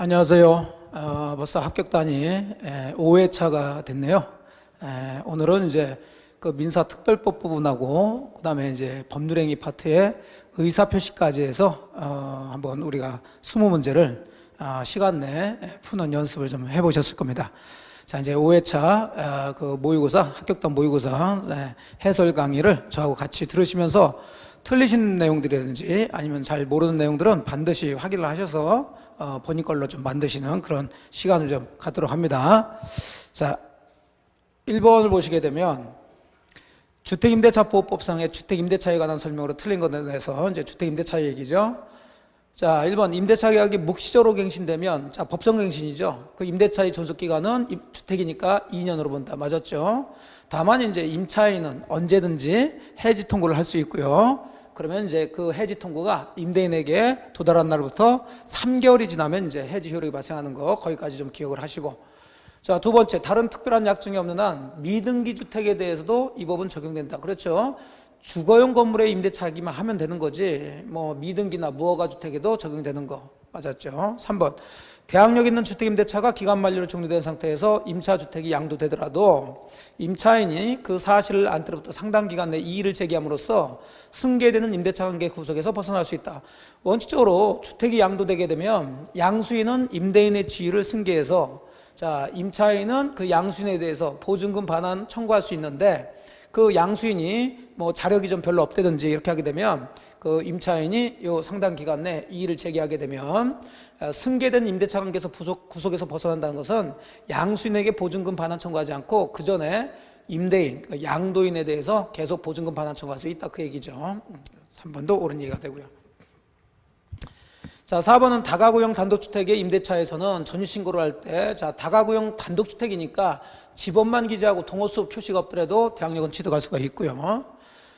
안녕하세요. 벌써 합격단이 5회차가 됐네요. 오늘은 이제 그 민사특별법 부분하고 그다음에 이제 법률행위 파트의 의사표시까지 해서 한번 우리가 20문제를 시간 내에 푸는 연습을 좀 해보셨을 겁니다. 자, 이제 5회차 그 모의고사, 합격단 모의고사 해설 강의를 저하고 같이 들으시면서 틀리신 내용들이라든지 아니면 잘 모르는 내용들은 반드시 확인을 하셔서 본인 걸로 좀 만드시는 그런 시간을 좀 갖도록 합니다. 자, 1번을 보시게 되면 주택임대차보호법상의 주택임대차에 관한 설명으로 틀린 것에 대해서 이제 주택임대차 얘기죠. 자, 1번 임대차 계약이 묵시적으로 갱신되면, 자, 법정갱신이죠. 그 임대차의 존속기간은 주택이니까 2년으로 본다. 맞았죠? 다만 이제 임차인은 언제든지 해지 통고를 할 수 있고요. 그러면 이제 그 해지 통고가 임대인에게 도달한 날부터 3개월이 지나면 이제 해지 효력이 발생하는 거, 거기까지 좀 기억을 하시고. 자, 두 번째, 다른 특별한 약정이 없는 한 미등기 주택에 대해서도 이 법은 적용된다. 그렇죠? 주거용 건물의 임대차기만 하면 되는 거지, 뭐 미등기나 무허가 주택에도 적용되는 거. 맞았죠? 3번, 대항력 있는 주택임대차가 기간 만료로 종료된 상태에서 임차주택이 양도되더라도 임차인이 그 사실을 안 때로부터 상당 기간 내 이의를 제기함으로써 승계되는 임대차 관계 구속에서 벗어날 수 있다. 원칙적으로 주택이 양도되게 되면 양수인은 임대인의 지위를 승계해서, 자, 임차인은 그 양수인에 대해서 보증금 반환 청구할 수 있는데, 그 양수인이 뭐 자력이 좀 별로 없다든지 이렇게 하게 되면 그 임차인이 요 상당 기간 내 이의를 제기하게 되면 승계된 임대차 관계에서 구속에서 벗어난다는 것은 양수인에게 보증금 반환 청구하지 않고 그 전에 임대인, 양도인에 대해서 계속 보증금 반환 청구할 수 있다, 그 얘기죠. 3번도 옳은 얘기가 되고요. 자, 4번은 다가구형 단독주택의 임대차에서는 전입신고를 할 때, 자, 다가구형 단독주택이니까 집원만 기재하고 동호수 표시가 없더라도 대항력은 취득할 수가 있고요.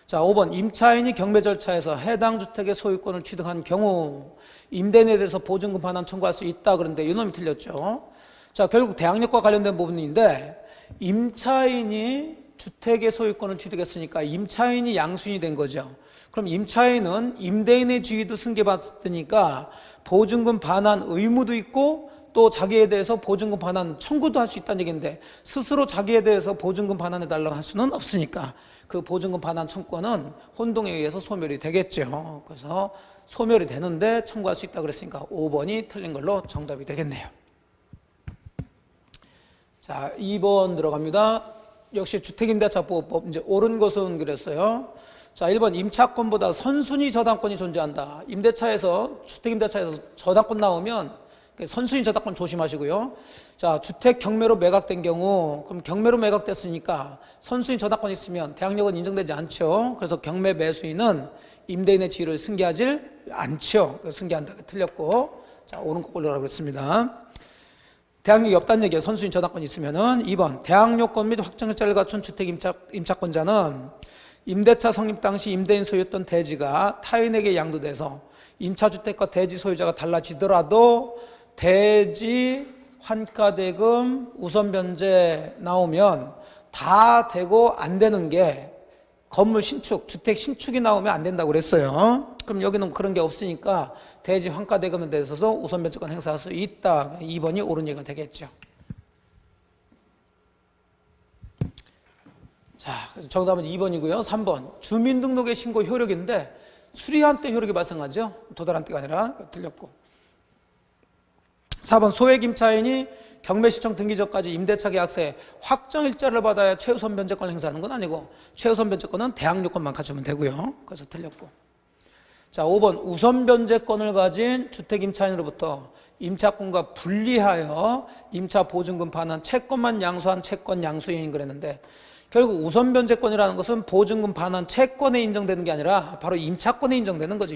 자, 5번, 임차인이 경매 절차에서 해당 주택의 소유권을 취득한 경우 임대인에 대해서 보증금 반환 청구할 수 있다. 그런데 이놈이 틀렸죠. 자, 결국 대항력과 관련된 부분인데, 임차인이 주택의 소유권을 취득했으니까 임차인이 양수인이 된 거죠. 그럼 임차인은 임대인의 지위도 승계받으니까 보증금 반환 의무도 있고 또 자기에 대해서 보증금 반환 청구도 할 수 있다는 얘기인데, 스스로 자기에 대해서 보증금 반환해달라고 할 수는 없으니까 그 보증금 반환 청구권은 혼동에 의해서 소멸이 되겠죠. 그래서 소멸이 되는데 청구할 수 있다 그랬으니까 5번이 틀린 걸로 정답이 되겠네요. 자, 2번 들어갑니다. 역시 주택임대차보호법, 이제 옳은 것은 그랬어요. 자, 1번, 임차권보다 선순위 저당권이 존재한다. 임대차에서, 주택임대차에서 저당권 나오면 선순위 저당권 조심하시고요. 자, 주택 경매로 매각된 경우, 그럼 경매로 매각됐으니까 선순위 저당권이 있으면 대항력은 인정되지 않죠. 그래서 경매 매수인은 임대인의 지위를 승계하질 않죠. 승계한다. 틀렸고, 자, 옳은 거 올려라고 그랬습니다. 대항력이 없다는 얘기예요. 선순위 저당권이 있으면은. 2번, 대항력권 및 확정일자를 갖춘 주택 임차권자는 임대차 성립 당시 임대인 소유였던 대지가 타인에게 양도돼서 임차주택과 대지 소유자가 달라지더라도 대지, 환가대금, 우선변제 나오면 다 되고 안 되는 게 건물 신축, 주택 신축이 나오면 안 된다고 그랬어요. 그럼 여기는 그런 게 없으니까 대지, 환가대금에 대해서 우선변제권 행사할 수 있다. 2번이 옳은 얘기가 되겠죠. 자, 그래서 정답은 2번이고요. 3번, 주민등록의 신고 효력인데 수리한 때 효력이 발생하죠. 도달한 때가 아니라. 틀렸고. 4번, 소액 임차인이 경매시청 등기 전까지 임대차 계약서에 확정일자를 받아야 최우선 변제권을 행사하는 건 아니고 최우선 변제권은 대항력권만 갖추면 되고요. 그래서 틀렸고. 자, 5번, 우선 변제권을 가진 주택 임차인으로부터 임차권과 분리하여 임차 보증금 반환 채권만 양수한 채권 양수인이 그랬는데, 결국 우선 변제권이라는 것은 보증금 반환 채권에 인정되는 게 아니라 바로 임차권에 인정되는 거죠.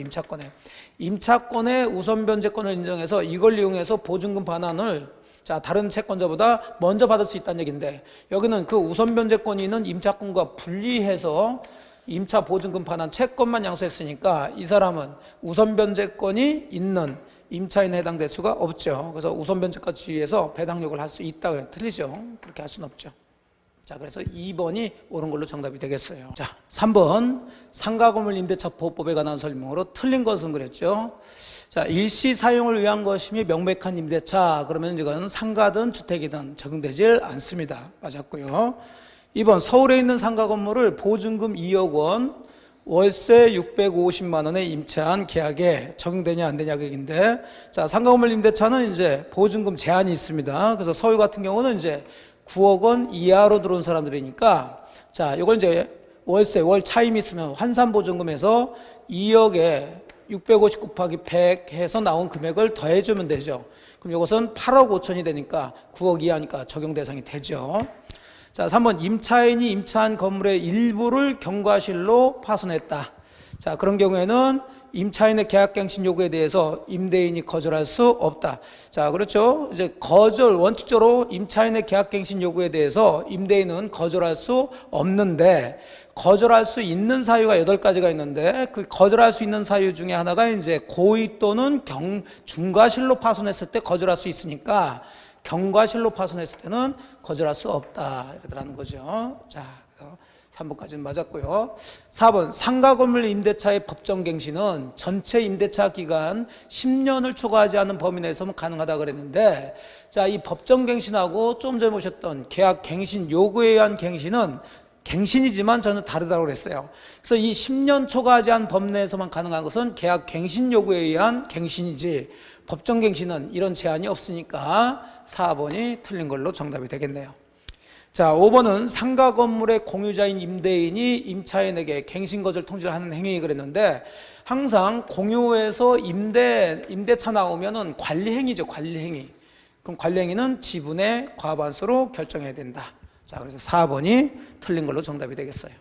임차권에 우선 변제권을 인정해서 이걸 이용해서 보증금 반환을, 자, 다른 채권자보다 먼저 받을 수 있다는 얘기인데, 여기는 그 우선 변제권이 있는 임차권과 분리해서 임차 보증금 반환 채권만 양수했으니까 이 사람은 우선 변제권이 있는 임차인에 해당될 수가 없죠. 그래서 우선 변제권 지위에서 배당력을 할 수 있다 그래. 틀리죠. 그렇게 할 수는 없죠. 자, 그래서 2번이 옳은 걸로 정답이 되겠어요. 자, 3번 상가건물 임대차 보호법에 관한 설명으로 틀린 것은 그랬죠. 자, 일시 사용을 위한 것이며 명백한 임대차, 그러면 이건 상가든 주택이든 적용되질 않습니다. 맞았고요. 2번 서울에 있는 상가 건물을 보증금 2억 원, 월세 650만 원에 임차한 계약에 적용되냐 안 되냐 얘기인데, 자, 상가 건물 임대차는 이제 보증금 제한이 있습니다. 그래서 서울 같은 경우는 이제 9억 원 이하로 들어온 사람들이니까, 자, 이걸 이제 월세, 월 차임이 있으면 환산 보증금에서 2억에 650 곱하기 100 해서 나온 금액을 더해주면 되죠. 그럼 이것은 8억 5천이 되니까 9억 이하니까 적용 대상이 되죠. 자, 3번 임차인이 임차한 건물의 일부를 경과실로 파손했다. 자, 그런 경우에는 임차인의 계약갱신 요구에 대해서 임대인이 거절할 수 없다. 자, 그렇죠. 이제 원칙적으로 임차인의 계약갱신 요구에 대해서 임대인은 거절할 수 없는데, 거절할 수 있는 사유가 8가지가 있는데, 그 거절할 수 있는 사유 중에 하나가 이제 고의 또는 중과실로 파손했을 때 거절할 수 있으니까, 경과실로 파손했을 때는 거절할 수 없다, 이러더라는 거죠. 자, 3번까지는 맞았고요. 4번 상가 건물 임대차의 법정갱신은 전체 임대차 기간 10년을 초과하지 않은 범위 내에서만 가능하다 그랬는데, 자, 이 법정갱신하고 좀 전에 보셨던 계약갱신 요구에 의한 갱신은 갱신이지만 저는 다르다고 그랬어요. 그래서 이 10년 초과하지 않은 범위 내에서만 가능한 것은 계약갱신 요구에 의한 갱신이지, 법정갱신은 이런 제한이 없으니까 4번이 틀린 걸로 정답이 되겠네요. 자, 5번은 상가 건물의 공유자인 임대인이 임차인에게 갱신 거절 통지를 하는 행위 그랬는데, 항상 공유에서 임대차 나오면은 관리행위죠, 관리행위. 그럼 관리행위는 지분의 과반수로 결정해야 된다. 자, 그래서 4번이 틀린 걸로 정답이 되겠어요.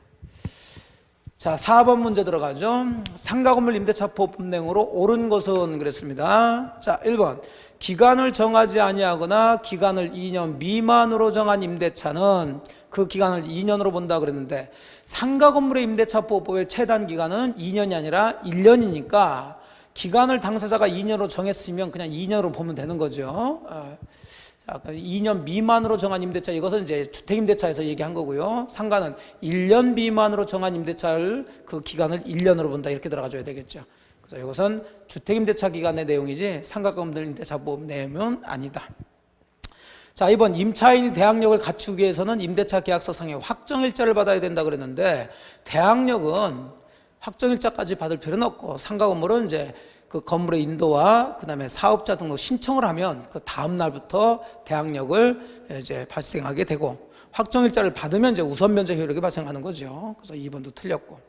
자, 4번 문제 들어가죠. 상가 건물 임대차 보호법 내용으로 옳은 것은 그랬습니다. 자, 1번 기간을 정하지 아니하거나 기간을 2년 미만으로 정한 임대차는 그 기간을 2년으로 본다 그랬는데, 상가 건물의 임대차 보호법의 최단 기간은 2년이 아니라 1년이니까 기간을 당사자가 2년으로 정했으면 그냥 2년으로 보면 되는 거죠. 자, 2년 미만으로 정한 임대차, 이것은 이제 주택임대차에서 얘기한 거고요. 상가는 1년 미만으로 정한 임대차를 그 기간을 1년으로 본다, 이렇게 들어가줘야 되겠죠. 그래서 이것은 주택임대차 기간의 내용이지 상가 건물 임대차보험 내용은 아니다. 자, 2번 임차인이 대항력을 갖추기 위해서는 임대차 계약서상의 확정일자를 받아야 된다 그랬는데, 대항력은 확정일자까지 받을 필요는 없고, 상가 건물은 이제 그 건물의 인도와 그 다음에 사업자 등록 신청을 하면 그 다음 날부터 대항력을 이제 발생하게 되고, 확정일자를 받으면 이제 우선 면적 효력이 발생하는 거죠. 그래서 2번도 틀렸고.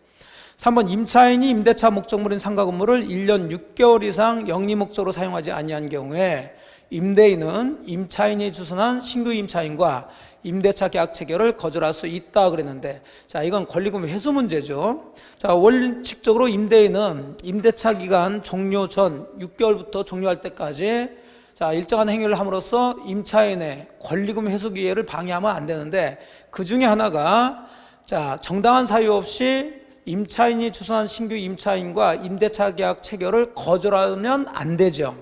3번 임차인이 임대차 목적물인 상가 건물을 1년 6개월 이상 영리 목적으로 사용하지 아니한 경우에 임대인은 임차인이 주선한 신규 임차인과 임대차 계약 체결을 거절할 수 있다 그랬는데, 자, 이건 권리금 회수 문제죠. 자, 원칙적으로 임대인은 임대차 기간 종료 전 6개월부터 종료할 때까지, 자, 일정한 행위를 함으로써 임차인의 권리금 회수 기회를 방해하면 안 되는데, 그 중에 하나가, 자, 정당한 사유 없이 임차인이 주선한 신규 임차인과 임대차 계약 체결을 거절하면 안 되죠.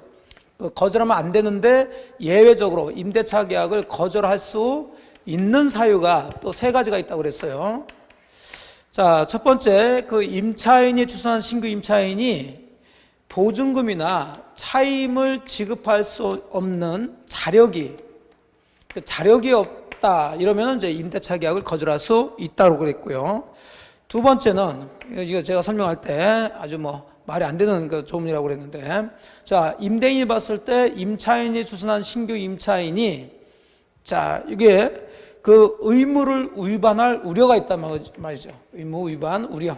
거절하면 안 되는데, 예외적으로 임대차 계약을 거절할 수 있는 사유가 또 3가지가 있다고 그랬어요. 자, 첫 번째, 그 임차인이 주선한 신규 임차인이 보증금이나 차임을 지급할 수 없는 자력이 없다, 이러면 이제 임대차 계약을 거절할 수 있다고 그랬고요. 두 번째는, 이거 제가 설명할 때 아주 말이 안 되는 그 조문이라고 그랬는데, 자, 임대인이 봤을 때 임차인이 주선한 신규 임차인이, 자, 이게 그 의무를 위반할 우려가 있단 말이죠. 의무 위반 우려.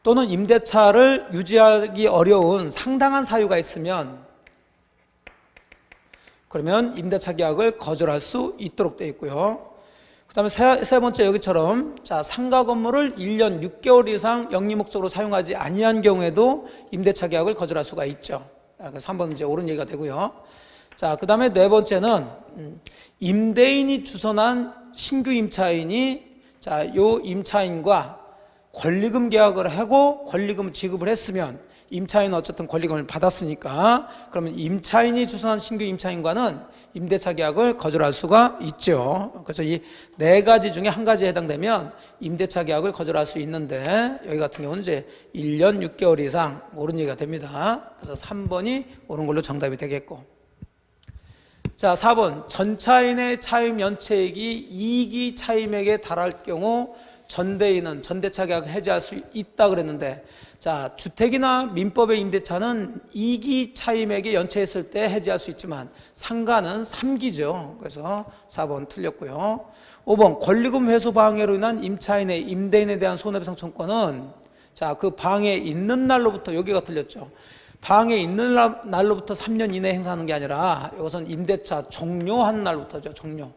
또는 임대차를 유지하기 어려운 상당한 사유가 있으면, 그러면 임대차 계약을 거절할 수 있도록 되어 있고요. 그 다음에 세 번째, 여기처럼, 자, 상가 건물을 1년 6개월 이상 영리 목적으로 사용하지 아니한 경우에도 임대차 계약을 거절할 수가 있죠. 그래서 3번은 이제 옳은 얘기가 되고요. 자, 그 다음에 네 번째는 임대인이 주선한 신규 임차인이, 자, 요 임차인과 권리금 계약을 하고 권리금 지급을 했으면 임차인은 어쨌든 권리금을 받았으니까 그러면 임차인이 주선한 신규 임차인과는 임대차 계약을 거절할 수가 있죠. 그래서 이 네 가지 중에 한 가지에 해당되면 임대차 계약을 거절할 수 있는데 여기 같은 경우는 이제 1년 6개월 이상 옳은 얘기가 됩니다. 그래서 3번이 옳은 걸로 정답이 되겠고, 자 4번 전차인의 차임 연체액이 2기 차임액에 달할 경우 전대인은 전대차 계약을 해지할 수 있다 그랬는데, 자 주택이나 민법의 임대차는 2기 차임액에 연체했을 때 해지할 수 있지만 상가는 3기죠. 그래서 4번 틀렸고요. 5번 권리금 회수 방해로 인한 임차인의 임대인에 대한 손해배상 청구권은, 자 그 방해 있는 날로부터, 여기가 틀렸죠. 방해 있는 날로부터 3년 이내에 행사하는 게 아니라 이것은 임대차 종료한 날부터죠. 종료.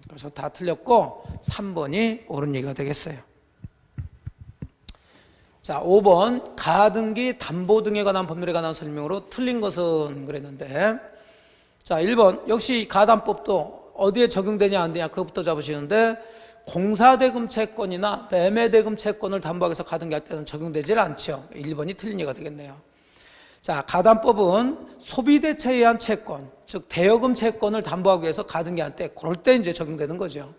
그래서 다 틀렸고 3번이 옳은 얘기가 되겠어요. 자 5번 가등기 담보 등에 관한 법률에 관한 설명으로 틀린 것은 그랬는데, 자 1번 역시 가담법도 어디에 적용되냐 안 되냐 그것부터 잡으시는데, 공사대금 채권이나 매매대금 채권을 담보하기 위해서 가등기할 때는 적용되질 않죠. 1번이 틀린 얘기가 되겠네요. 자 가담법은 소비대체에 의한 채권, 즉 대여금 채권을 담보하기 위해서 가등기할 때 그럴 때 이제 적용되는 거죠.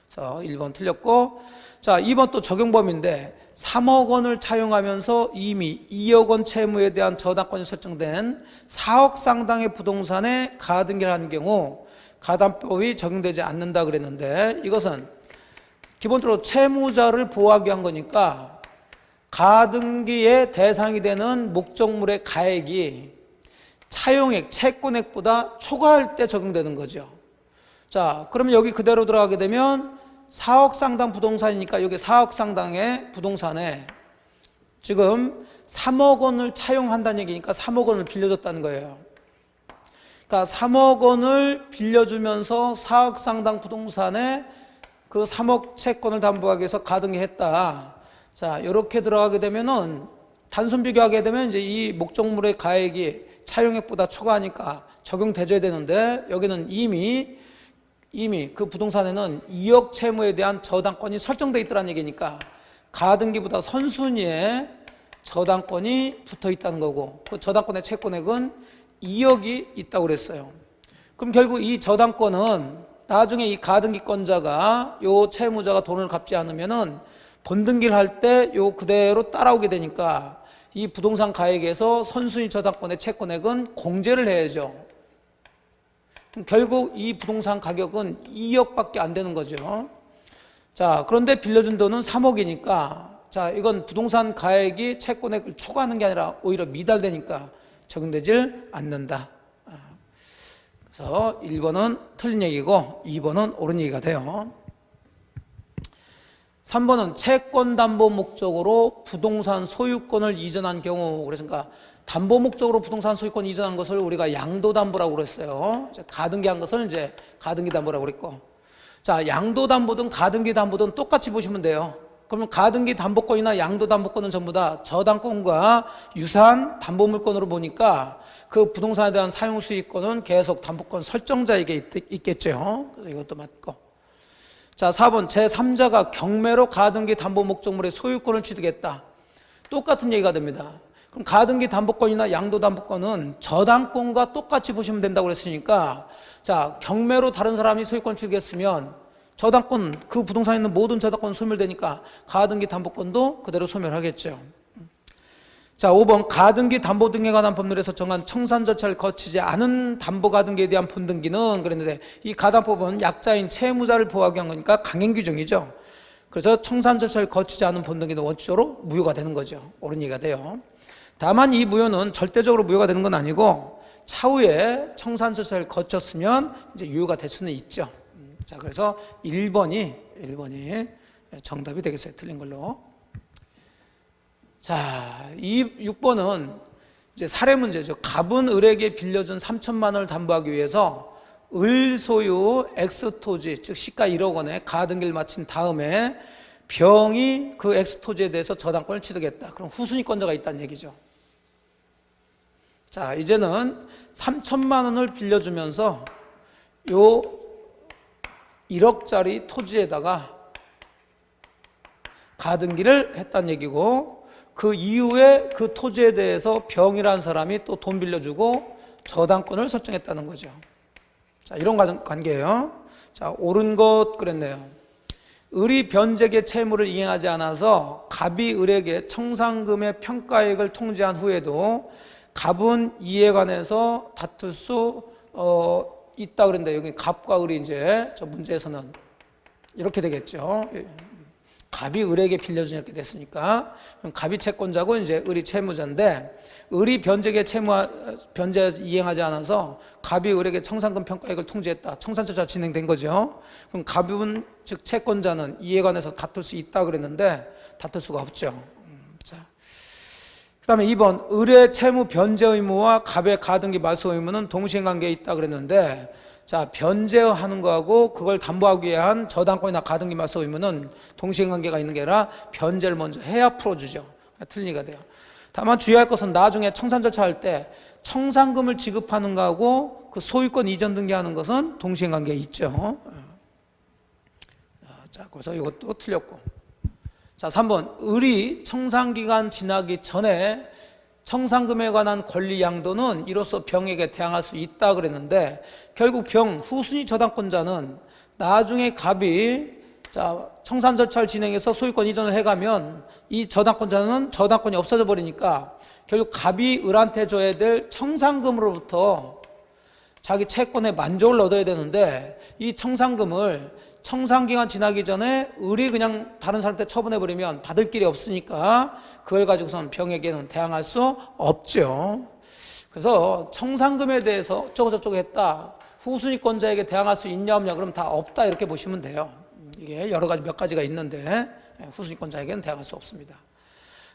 그래서 1번 틀렸고, 자 2번 또 적용범위인데 3억 원을 차용하면서 이미 2억 원 채무에 대한 저당권이 설정된 4억 상당의 부동산에 가등기를 한 경우 가담법이 적용되지 않는다 그랬는데, 이것은 기본적으로 채무자를 보호하기 위한 거니까 가등기의 대상이 되는 목적물의 가액이 차용액, 채권액보다 초과할 때 적용되는 거죠. 자, 그러면 여기 그대로 들어가게 되면 4억 상당 부동산이니까 여기 4억 상당의 부동산에 지금 3억 원을 차용한다는 얘기니까 3억 원을 빌려줬다는 거예요. 그러니까 3억 원을 빌려주면서 4억 상당 부동산에 그 3억 채권을 담보하기 위해서 가등기 했다. 자, 이렇게 들어가게 되면은 단순 비교하게 되면 이제 이 목적물의 가액이 차용액보다 초과하니까 적용돼줘야 되는데, 여기는 이미 그 부동산에는 2억 채무에 대한 저당권이 설정돼 있더란 얘기니까 가등기보다 선순위에 저당권이 붙어 있다는 거고, 그 저당권의 채권액은 2억이 있다고 그랬어요. 그럼 결국 이 저당권은 나중에 이 가등기권자가 요 채무자가 돈을 갚지 않으면은 본등기를 할 때 요 그대로 따라오게 되니까 이 부동산 가액에서 선순위 저당권의 채권액은 공제를 해야죠. 결국 이 부동산 가격은 2억밖에 안 되는 거죠. 자, 그런데 빌려준 돈은 3억이니까 자, 이건 부동산 가액이 채권액을 초과하는 게 아니라 오히려 미달되니까 적용되질 않는다. 그래서 1번은 틀린 얘기고 2번은 옳은 얘기가 돼요. 3번은 채권 담보 목적으로 부동산 소유권을 이전한 경우, 그러니까 담보 목적으로 부동산 소유권 이전한 것을 우리가 양도담보라고 그랬어요. 가등기 한 것을 이제 가등기 담보라고 그랬고, 자 양도담보든 가등기 담보든 똑같이 보시면 돼요. 그러면 가등기 담보권이나 양도담보권은 전부 다 저당권과 유사한 담보물권으로 보니까 그 부동산에 대한 사용수익권은 계속 담보권 설정자에게 있겠죠. 그래서 이것도 맞고. 자 4번 제3자가 경매로 가등기 담보 목적물의 소유권을 취득했다. 똑같은 얘기가 됩니다. 그럼 가등기 담보권이나 양도담보권은 저당권과 똑같이 보시면 된다고 그랬으니까, 자 경매로 다른 사람이 소유권 취득했으면 저당권, 그 부동산에 있는 모든 저당권 소멸되니까 가등기 담보권도 그대로 소멸하겠죠. 자 5번 가등기 담보 등에 관한 법률에서 정한 청산 절차를 거치지 않은 담보 가등기에 대한 본등기는 그랬는데, 이 가담법은 약자인 채무자를 보호하기 위한 거니까 강행 규정이죠. 그래서 청산 절차를 거치지 않은 본등기는 원칙적으로 무효가 되는 거죠. 옳은 얘기가 돼요. 다만 이 무효는 절대적으로 무효가 되는 건 아니고 차후에 청산 절차를 거쳤으면 이제 유효가 될 수는 있죠. 자 그래서 1번이 정답이 되겠어요. 틀린 걸로. 자, 6번은 이제 사례 문제죠. 갑은 을에게 빌려준 3천만 원을 담보하기 위해서 을 소유 X토지, 즉 시가 1억 원에 가등기를 마친 다음에 병이 그 X토지에 대해서 저당권을 취득했다. 그럼 후순위권자가 있다는 얘기죠. 자, 이제는 3천만 원을 빌려주면서 요 1억짜리 토지에다가 가등기를 했다는 얘기고, 그 이후에 그 토지에 대해서 병이라는 사람이 또 돈 빌려주고 저당권을 설정했다는 거죠. 자, 이런 관계예요. 자, 옳은 것 그랬네요. 을이 변제의 채무를 이행하지 않아서 갑이 을에게 청산금의 평가액을 통지한 후에도 갑은 이에 관해서 다툴 수 있다 그랬는데, 여기 갑과 을이 이제 저 문제에서는 이렇게 되겠죠. 갑이 을에게 빌려준 이렇게 됐으니까 그럼 갑이 채권자고 이제 을이 채무자인데, 을이 변제의 변제 이행하지 않아서 갑이 을에게 청산금 평가액을 통지했다. 청산 절차 진행된 거죠. 그럼 갑은 즉 채권자는 이에 관해서 다툴 수 있다 그랬는데 다툴 수가 없죠. 자, 그다음에 2번 을의 채무 변제 의무와 갑의 가등기 말소 의무는 동시행관계에 있다 그랬는데, 자, 변제하는 거하고 그걸 담보하기 위한 저당권이나 가등기 말소 의무는 동시행관계가 있는 게 아니라 변제를 먼저 해야 풀어주죠. 틀린 얘기가 돼요. 다만 주의할 것은 나중에 청산 절차할 때 청산금을 지급하는 거하고 그 소유권 이전 등기하는 것은 동시행관계에 있죠. 자, 그래서 이것도 틀렸고. 자, 3번 을이 청산기간 지나기 전에 청산금에 관한 권리 양도는 이로써 병에게 대항할 수 있다 그랬는데, 결국 병 후순위 저당권자는 나중에 갑이 자, 청산 절차를 진행해서 소유권 이전을 해가면 이 저당권자는 저당권이 없어져 버리니까 결국 갑이 을한테 줘야 될 청산금으로부터 자기 채권의 만족을 얻어야 되는데, 이 청산금을 청산기간 지나기 전에 을이 그냥 다른 사람한테 처분해버리면 받을 길이 없으니까 그걸 가지고선 병에게는 대항할 수 없죠. 그래서 청산금에 대해서 어쩌고저쩌고 했다, 후순위권자에게 대항할 수 있냐 없냐, 그럼 다 없다 이렇게 보시면 돼요. 이게 여러 가지 몇 가지가 있는데 후순위권자에게는 대항할 수 없습니다.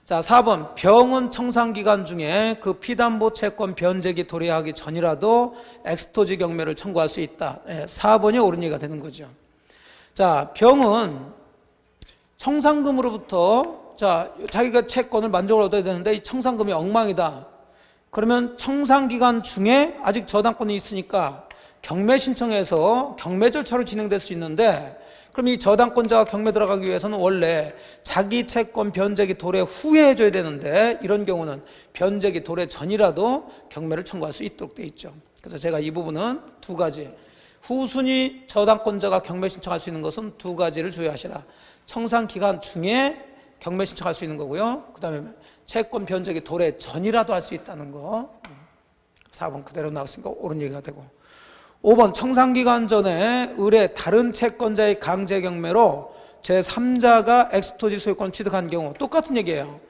자, 4번 병은 청산기간 중에 그 피담보 채권 변제기 도래하기 전이라도 엑스토지 경매를 청구할 수 있다. 4번이 옳은 얘기가 되는 거죠. 자, 병은 청산금으로부터 자, 자기가 채권을 만족을 얻어야 되는데 이 청산금이 엉망이다. 그러면 청산기간 중에 아직 저당권이 있으니까 경매 신청해서 경매 절차로 진행될 수 있는데, 그럼 이 저당권자가 경매 들어가기 위해서는 원래 자기 채권 변제기 도래 후에 해줘야 되는데, 이런 경우는 변제기 도래 전이라도 경매를 청구할 수 있도록 돼 있죠. 그래서 제가 이 부분은 두 가지, 후순위 저당권자가 경매 신청할 수 있는 것은 두 가지를 주의하시라. 청산기간 중에 경매 신청할 수 있는 거고요. 그 다음에 채권 변제기 도래 전이라도 할 수 있다는 거. 4번 그대로 나왔으니까 옳은 얘기가 되고. 5번 청산기간 전에 을의 다른 채권자의 강제 경매로 제3자가 엑스토지 소유권을 취득한 경우 똑같은 얘기예요.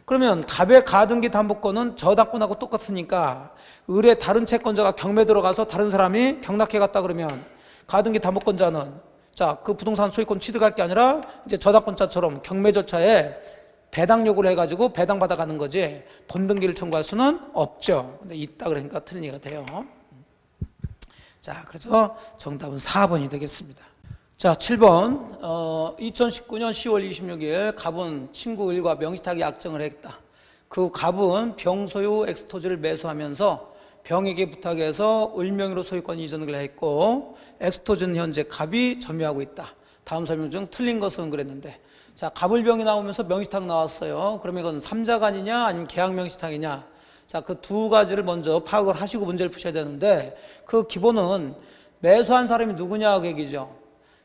그러면 갑의 가등기 담보권은 저당권하고 똑같으니까 을의 다른 채권자가 경매 들어가서 다른 사람이 경락해 갔다 그러면 가등기 담보권자는 자, 그 부동산 소유권 취득할 게 아니라 이제 저당권자처럼 경매 절차에 배당 요구를 해가지고 배당 받아가는 거지 본등기를 청구할 수는 없죠. 근데 있다 그러니까 틀린 얘기가 돼요. 자, 그래서 정답은 4번이 되겠습니다. 자, 7번 2019년 10월 26일 갑은 친구 을과 명시타기 약정을 했다. 그 갑은 병 소유 엑스토지를 매수하면서 병에게 부탁해서 을 명의로 소유권 이전을 했고, 엑스토지는 현재 갑이 점유하고 있다. 다음 설명 중 틀린 것은 그랬는데, 자, 갑을병이 나오면서 명시탁 나왔어요. 그러면 이건 삼자간이냐 아니면 계약 명시탁이냐? 자, 그 두 가지를 먼저 파악을 하시고 문제를 푸셔야 되는데, 그 기본은 매수한 사람이 누구냐 그 얘기죠.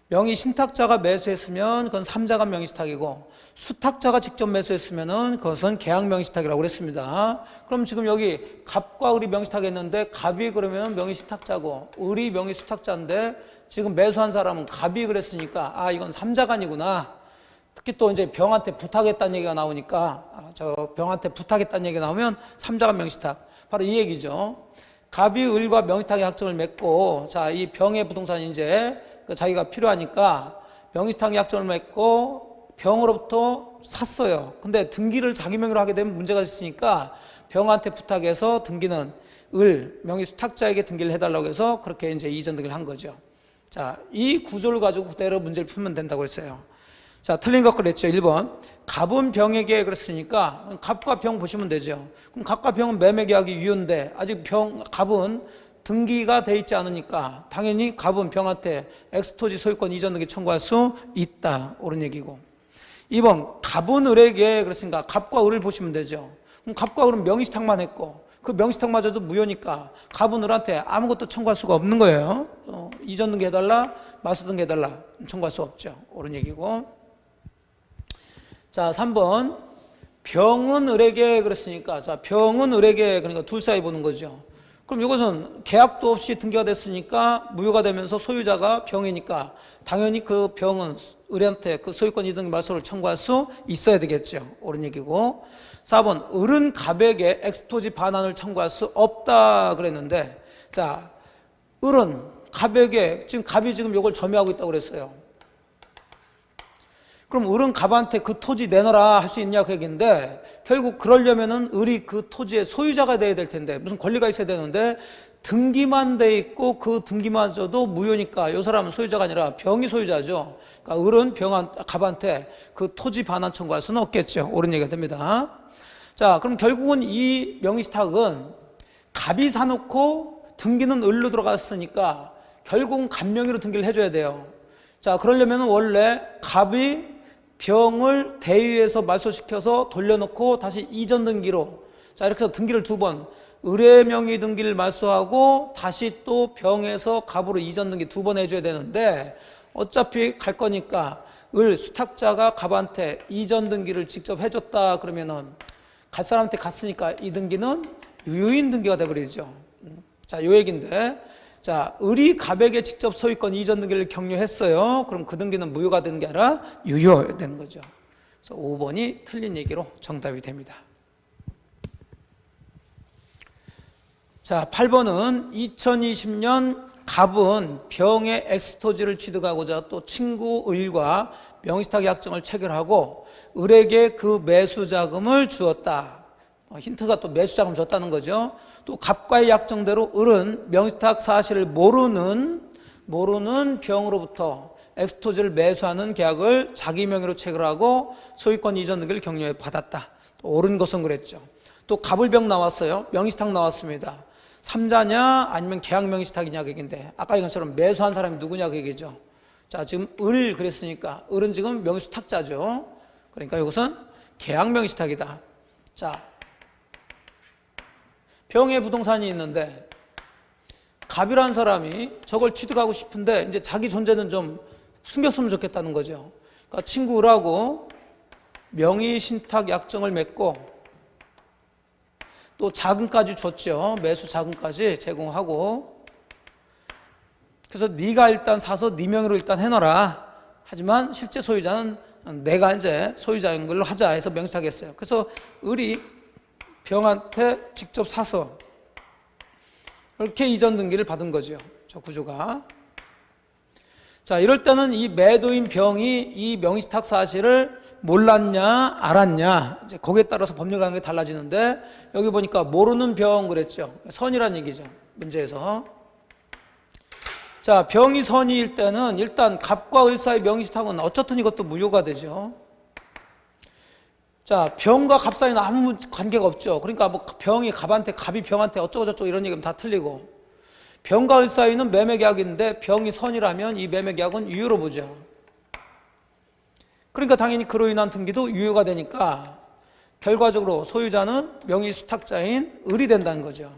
명의 신탁자가 매수했으면 그건 삼자간 명의신탁이고, 수탁자가 직접 매수했으면은 그것은 계약 명의신탁이라고 그랬습니다. 그럼 지금 여기 갑과 을이 명의신탁 했는데, 갑이 그러면 명의신탁자고 을이 명의수탁자인데, 지금 매수한 사람은 갑이 그랬으니까 아, 이건 삼자간이구나. 특히 또 이제 병한테 부탁했다는 얘기가 나오니까, 저 병한테 부탁했다는 얘기가 나오면 삼자간 명의신탁, 바로 이 얘기죠. 갑이 을과 명의신탁의 약정을 맺고, 자, 이 병의 부동산이 이제 자기가 필요하니까 명의신탁 약정을 맺고 병으로부터 샀어요. 근데 등기를 자기 명의로 하게 되면 문제가 있으니까 병한테 부탁해서 등기는 을 명의수탁자에게 등기를 해달라고 해서 그렇게 이제 이전 등기를 한 거죠. 자, 이 구조를 가지고 그대로 문제를 풀면 된다고 했어요. 자, 틀린 것 그랬죠. 1번 갑은 병에게 그랬으니까 갑과 병 보시면 되죠. 그럼 갑과 병은 매매 계약이 유효인데 아직 갑은 등기가 돼 있지 않으니까 당연히 갑은 병한테 엑스토지 소유권 이전 등기 청구할 수 있다. 옳은 얘기고. 2번 갑은 을에게, 그렇습니까? 갑과 을을 보시면 되죠. 그럼 갑과 을은 명의신탁만 했고 그 명의신탁마저도 무효니까 갑은 을한테 아무것도 청구할 수가 없는 거예요. 이전 등기 해달라, 말소 등기 해달라 청구할 수 없죠. 옳은 얘기고. 자, 3번 병은 을에게, 그랬으니까 자, 병은 을에게, 그러니까 둘 사이 보는 거죠. 그럼 이것은 계약도 없이 등기가 됐으니까 무효가 되면서 소유자가 병이니까 당연히 그 병은 을한테 그 소유권 이등기 말소를 청구할 수 있어야 되겠죠. 옳은 얘기고. 4번 을은 갑에게 엑스토지 반환을 청구할 수 없다 그랬는데, 자, 을은 갑에게, 지금 갑이 지금 이걸 점유하고 있다고 그랬어요. 그럼 을은 갑한테 그 토지 내놔라 할 수 있냐 그 얘기인데, 결국 그러려면은 을이 그 토지의 소유자가 돼야 될 텐데 무슨 권리가 있어야 되는데 등기만 돼 있고 그 등기마저도 무효니까 이 사람은 소유자가 아니라 병이 소유자죠. 그러니까 을은 갑한테 그 토지 반환 청구할 수는 없겠죠. 옳은 얘기가 됩니다. 자, 그럼 결국은 이 명의신탁은 갑이 사놓고 등기는 을로 들어갔으니까 결국은 갑 명의로 등기를 해줘야 돼요. 자, 그러려면 원래 갑이 병을 대위에서 말소시켜서 돌려놓고 다시 이전 등기로, 자, 이렇게 해서 등기를 두 번, 을의 명의 등기를 말소하고 다시 또 병에서 갑으로 이전 등기 두 번 해줘야 되는데 어차피 갈 거니까 을 수탁자가 갑한테 이전 등기를 직접 해줬다 그러면은 갈 사람한테 갔으니까 이 등기는 유효인 등기가 돼버리죠. 자, 요 얘기인데, 자, 을이 갑에게 직접 소유권 이전 등기를 격려했어요. 그럼 그 등기는 무효가 되는 게 아니라 유효되는 거죠. 그래서 5번이 틀린 얘기로 정답이 됩니다. 자, 8번은 2020년 갑은 병의 엑스토지를 취득하고자 또 친구 을과 명의신탁 약정을 체결하고 을에게 그 매수 자금을 주었다. 힌트가 또 매수 자금을 줬다는 거죠. 또 갑과의 약정대로 을은 명의신탁 사실을 모르는 병으로부터 엑스토지를 매수하는 계약을 자기 명의로 체결하고 소유권 이전 등기를 격려해 받았다. 또 옳은 것은 그랬죠. 또 갑을 병 나왔어요. 명의신탁 나왔습니다. 삼자냐 아니면 계약 명의신탁이냐 그 얘기인데 아까 이건 것처럼 매수한 사람이 누구냐 그 얘기죠. 자, 지금 을 그랬으니까 을은 지금 명의수탁자죠. 그러니까 이것은 계약 명의신탁이다. 자, 병에 부동산이 있는데 갑이라는 사람이 저걸 취득하고 싶은데 이제 자기 존재는 좀 숨겼으면 좋겠다는 거죠. 그러니까 친구 을하고 명의신탁 약정을 맺고 또 자금까지 줬죠. 매수 자금까지 제공하고. 그래서 네가 일단 사서 네 명의로 일단 해놔라. 하지만 실제 소유자는 내가 이제 소유자인 걸로 하자 해서 명의신탁했어요. 그래서 을이 병한테 직접 사서 이렇게 이전 등기를 받은 거죠. 저 구조가. 자, 이럴 때는 이 매도인 병이 이 명의신탁 사실을 몰랐냐 알았냐 이제 거기에 따라서 법률 관계가 달라지는데 여기 보니까 모르는 병 그랬죠. 선이란 얘기죠. 문제에서. 자, 병이 선이일 때는 일단 갑과 을 사이 명의신탁은 어쨌든 이것도 무효가 되죠. 자, 병과 갑 사이는 아무 관계가 없죠. 그러니까 뭐 병이 갑한테, 갑이 병한테 어쩌고저쩌고 이런 얘기면 다 틀리고, 병과 을 사이는 매매계약인데 병이 선이라면 이 매매계약은 유효로 보죠. 그러니까 당연히 그로 인한 등기도 유효가 되니까 결과적으로 소유자는 명의수탁자인 을이 된다는 거죠.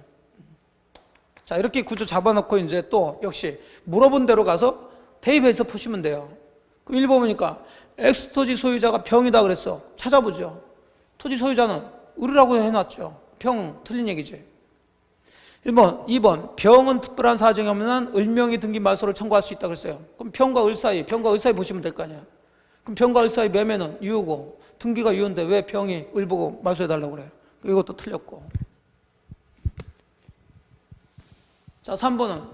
자, 이렇게 구조 잡아놓고 이제 또 역시 물어본 대로 가서 대입해서 푸시면 돼요. 그럼 1번 보니까 엑스토지 소유자가 병이다 그랬어. 찾아보죠. 토지 소유자는 을이라고 해놨죠. 병 틀린 얘기지. 1번, 2번 병은 특별한 사정이 없는 을명의 등기 말소를 청구할 수 있다 그랬어요. 그럼 병과 을 사이 보시면 될 거 아니야. 그럼 병과 을 사이 매매는 유효고 등기가 유효인데 왜 병이 을 보고 말소해달라고 그래. 이것도 틀렸고. 자, 3번은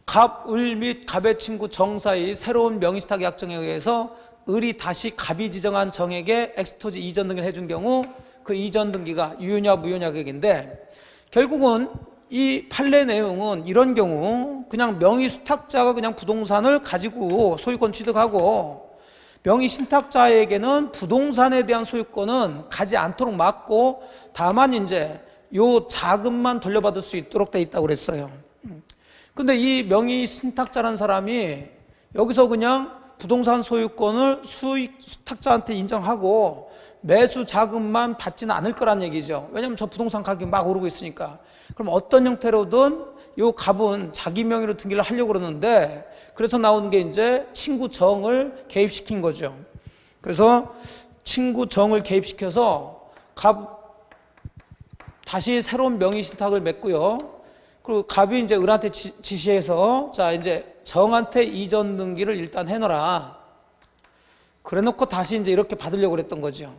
갑, 을 및 갑의 친구 정 사이 새로운 명의신탁 약정에 의해서 을이 다시 갑이 지정한 정에게 엑스토지 이전 등기를 해준 경우 그 이전 등기가 유효냐 무효냐 그 얘기인데, 결국은 이 판례 내용은 이런 경우 그냥 명의수탁자가 그냥 부동산을 가지고 소유권 취득하고 명의신탁자에게는 부동산에 대한 소유권은 가지 않도록 막고 다만 이제 요 자금만 돌려받을 수 있도록 돼 있다고 그랬어요. 근데 이 명의신탁자라는 사람이 여기서 그냥 부동산 소유권을 수탁자한테 인정하고 매수 자금만 받지는 않을 거란 얘기죠. 왜냐하면 저 부동산 가격이 막 오르고 있으니까. 그럼 어떤 형태로든 요 갑은 자기 명의로 등기를 하려고 그러는데, 그래서 나오는 게 이제 친구 정을 개입시킨 거죠. 그래서 친구 정을 개입시켜서 갑 다시 새로운 명의 신탁을 맺고요. 그리고 갑이 이제 을한테 지시해서 자 이제 정한테 이전 등기를 일단 해놔라. 그래놓고 다시 이제 이렇게 받으려고 그랬던 거죠.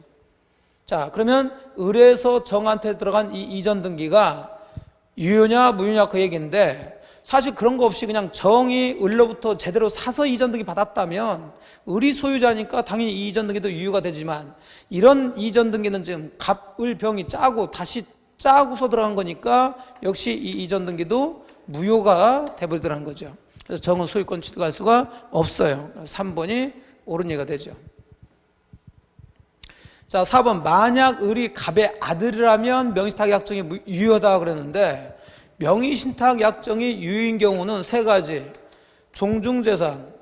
자, 그러면 을에서 정한테 들어간 이 이전 등기가 유효냐 무효냐 그 얘기인데, 사실 그런 거 없이 그냥 정이 을로부터 제대로 사서 이전 등기 받았다면 을이 소유자니까 당연히 이 이전 등기도 유효가 되지만, 이런 이전 등기는 지금 갑, 을, 병이 짜고 다시 짜고서 들어간 거니까 역시 이 이전 등기도 무효가 돼버리더라는 거죠. 그래서 정은 소유권 취득할 수가 없어요. 3번이 옳은 예가 되죠. 자, 4번 만약 을이 갑의 아들이라면 명의신탁 약정이 유효하다 그랬는데, 명의신탁 약정이 유효인 경우는 세 가지: 종중재산,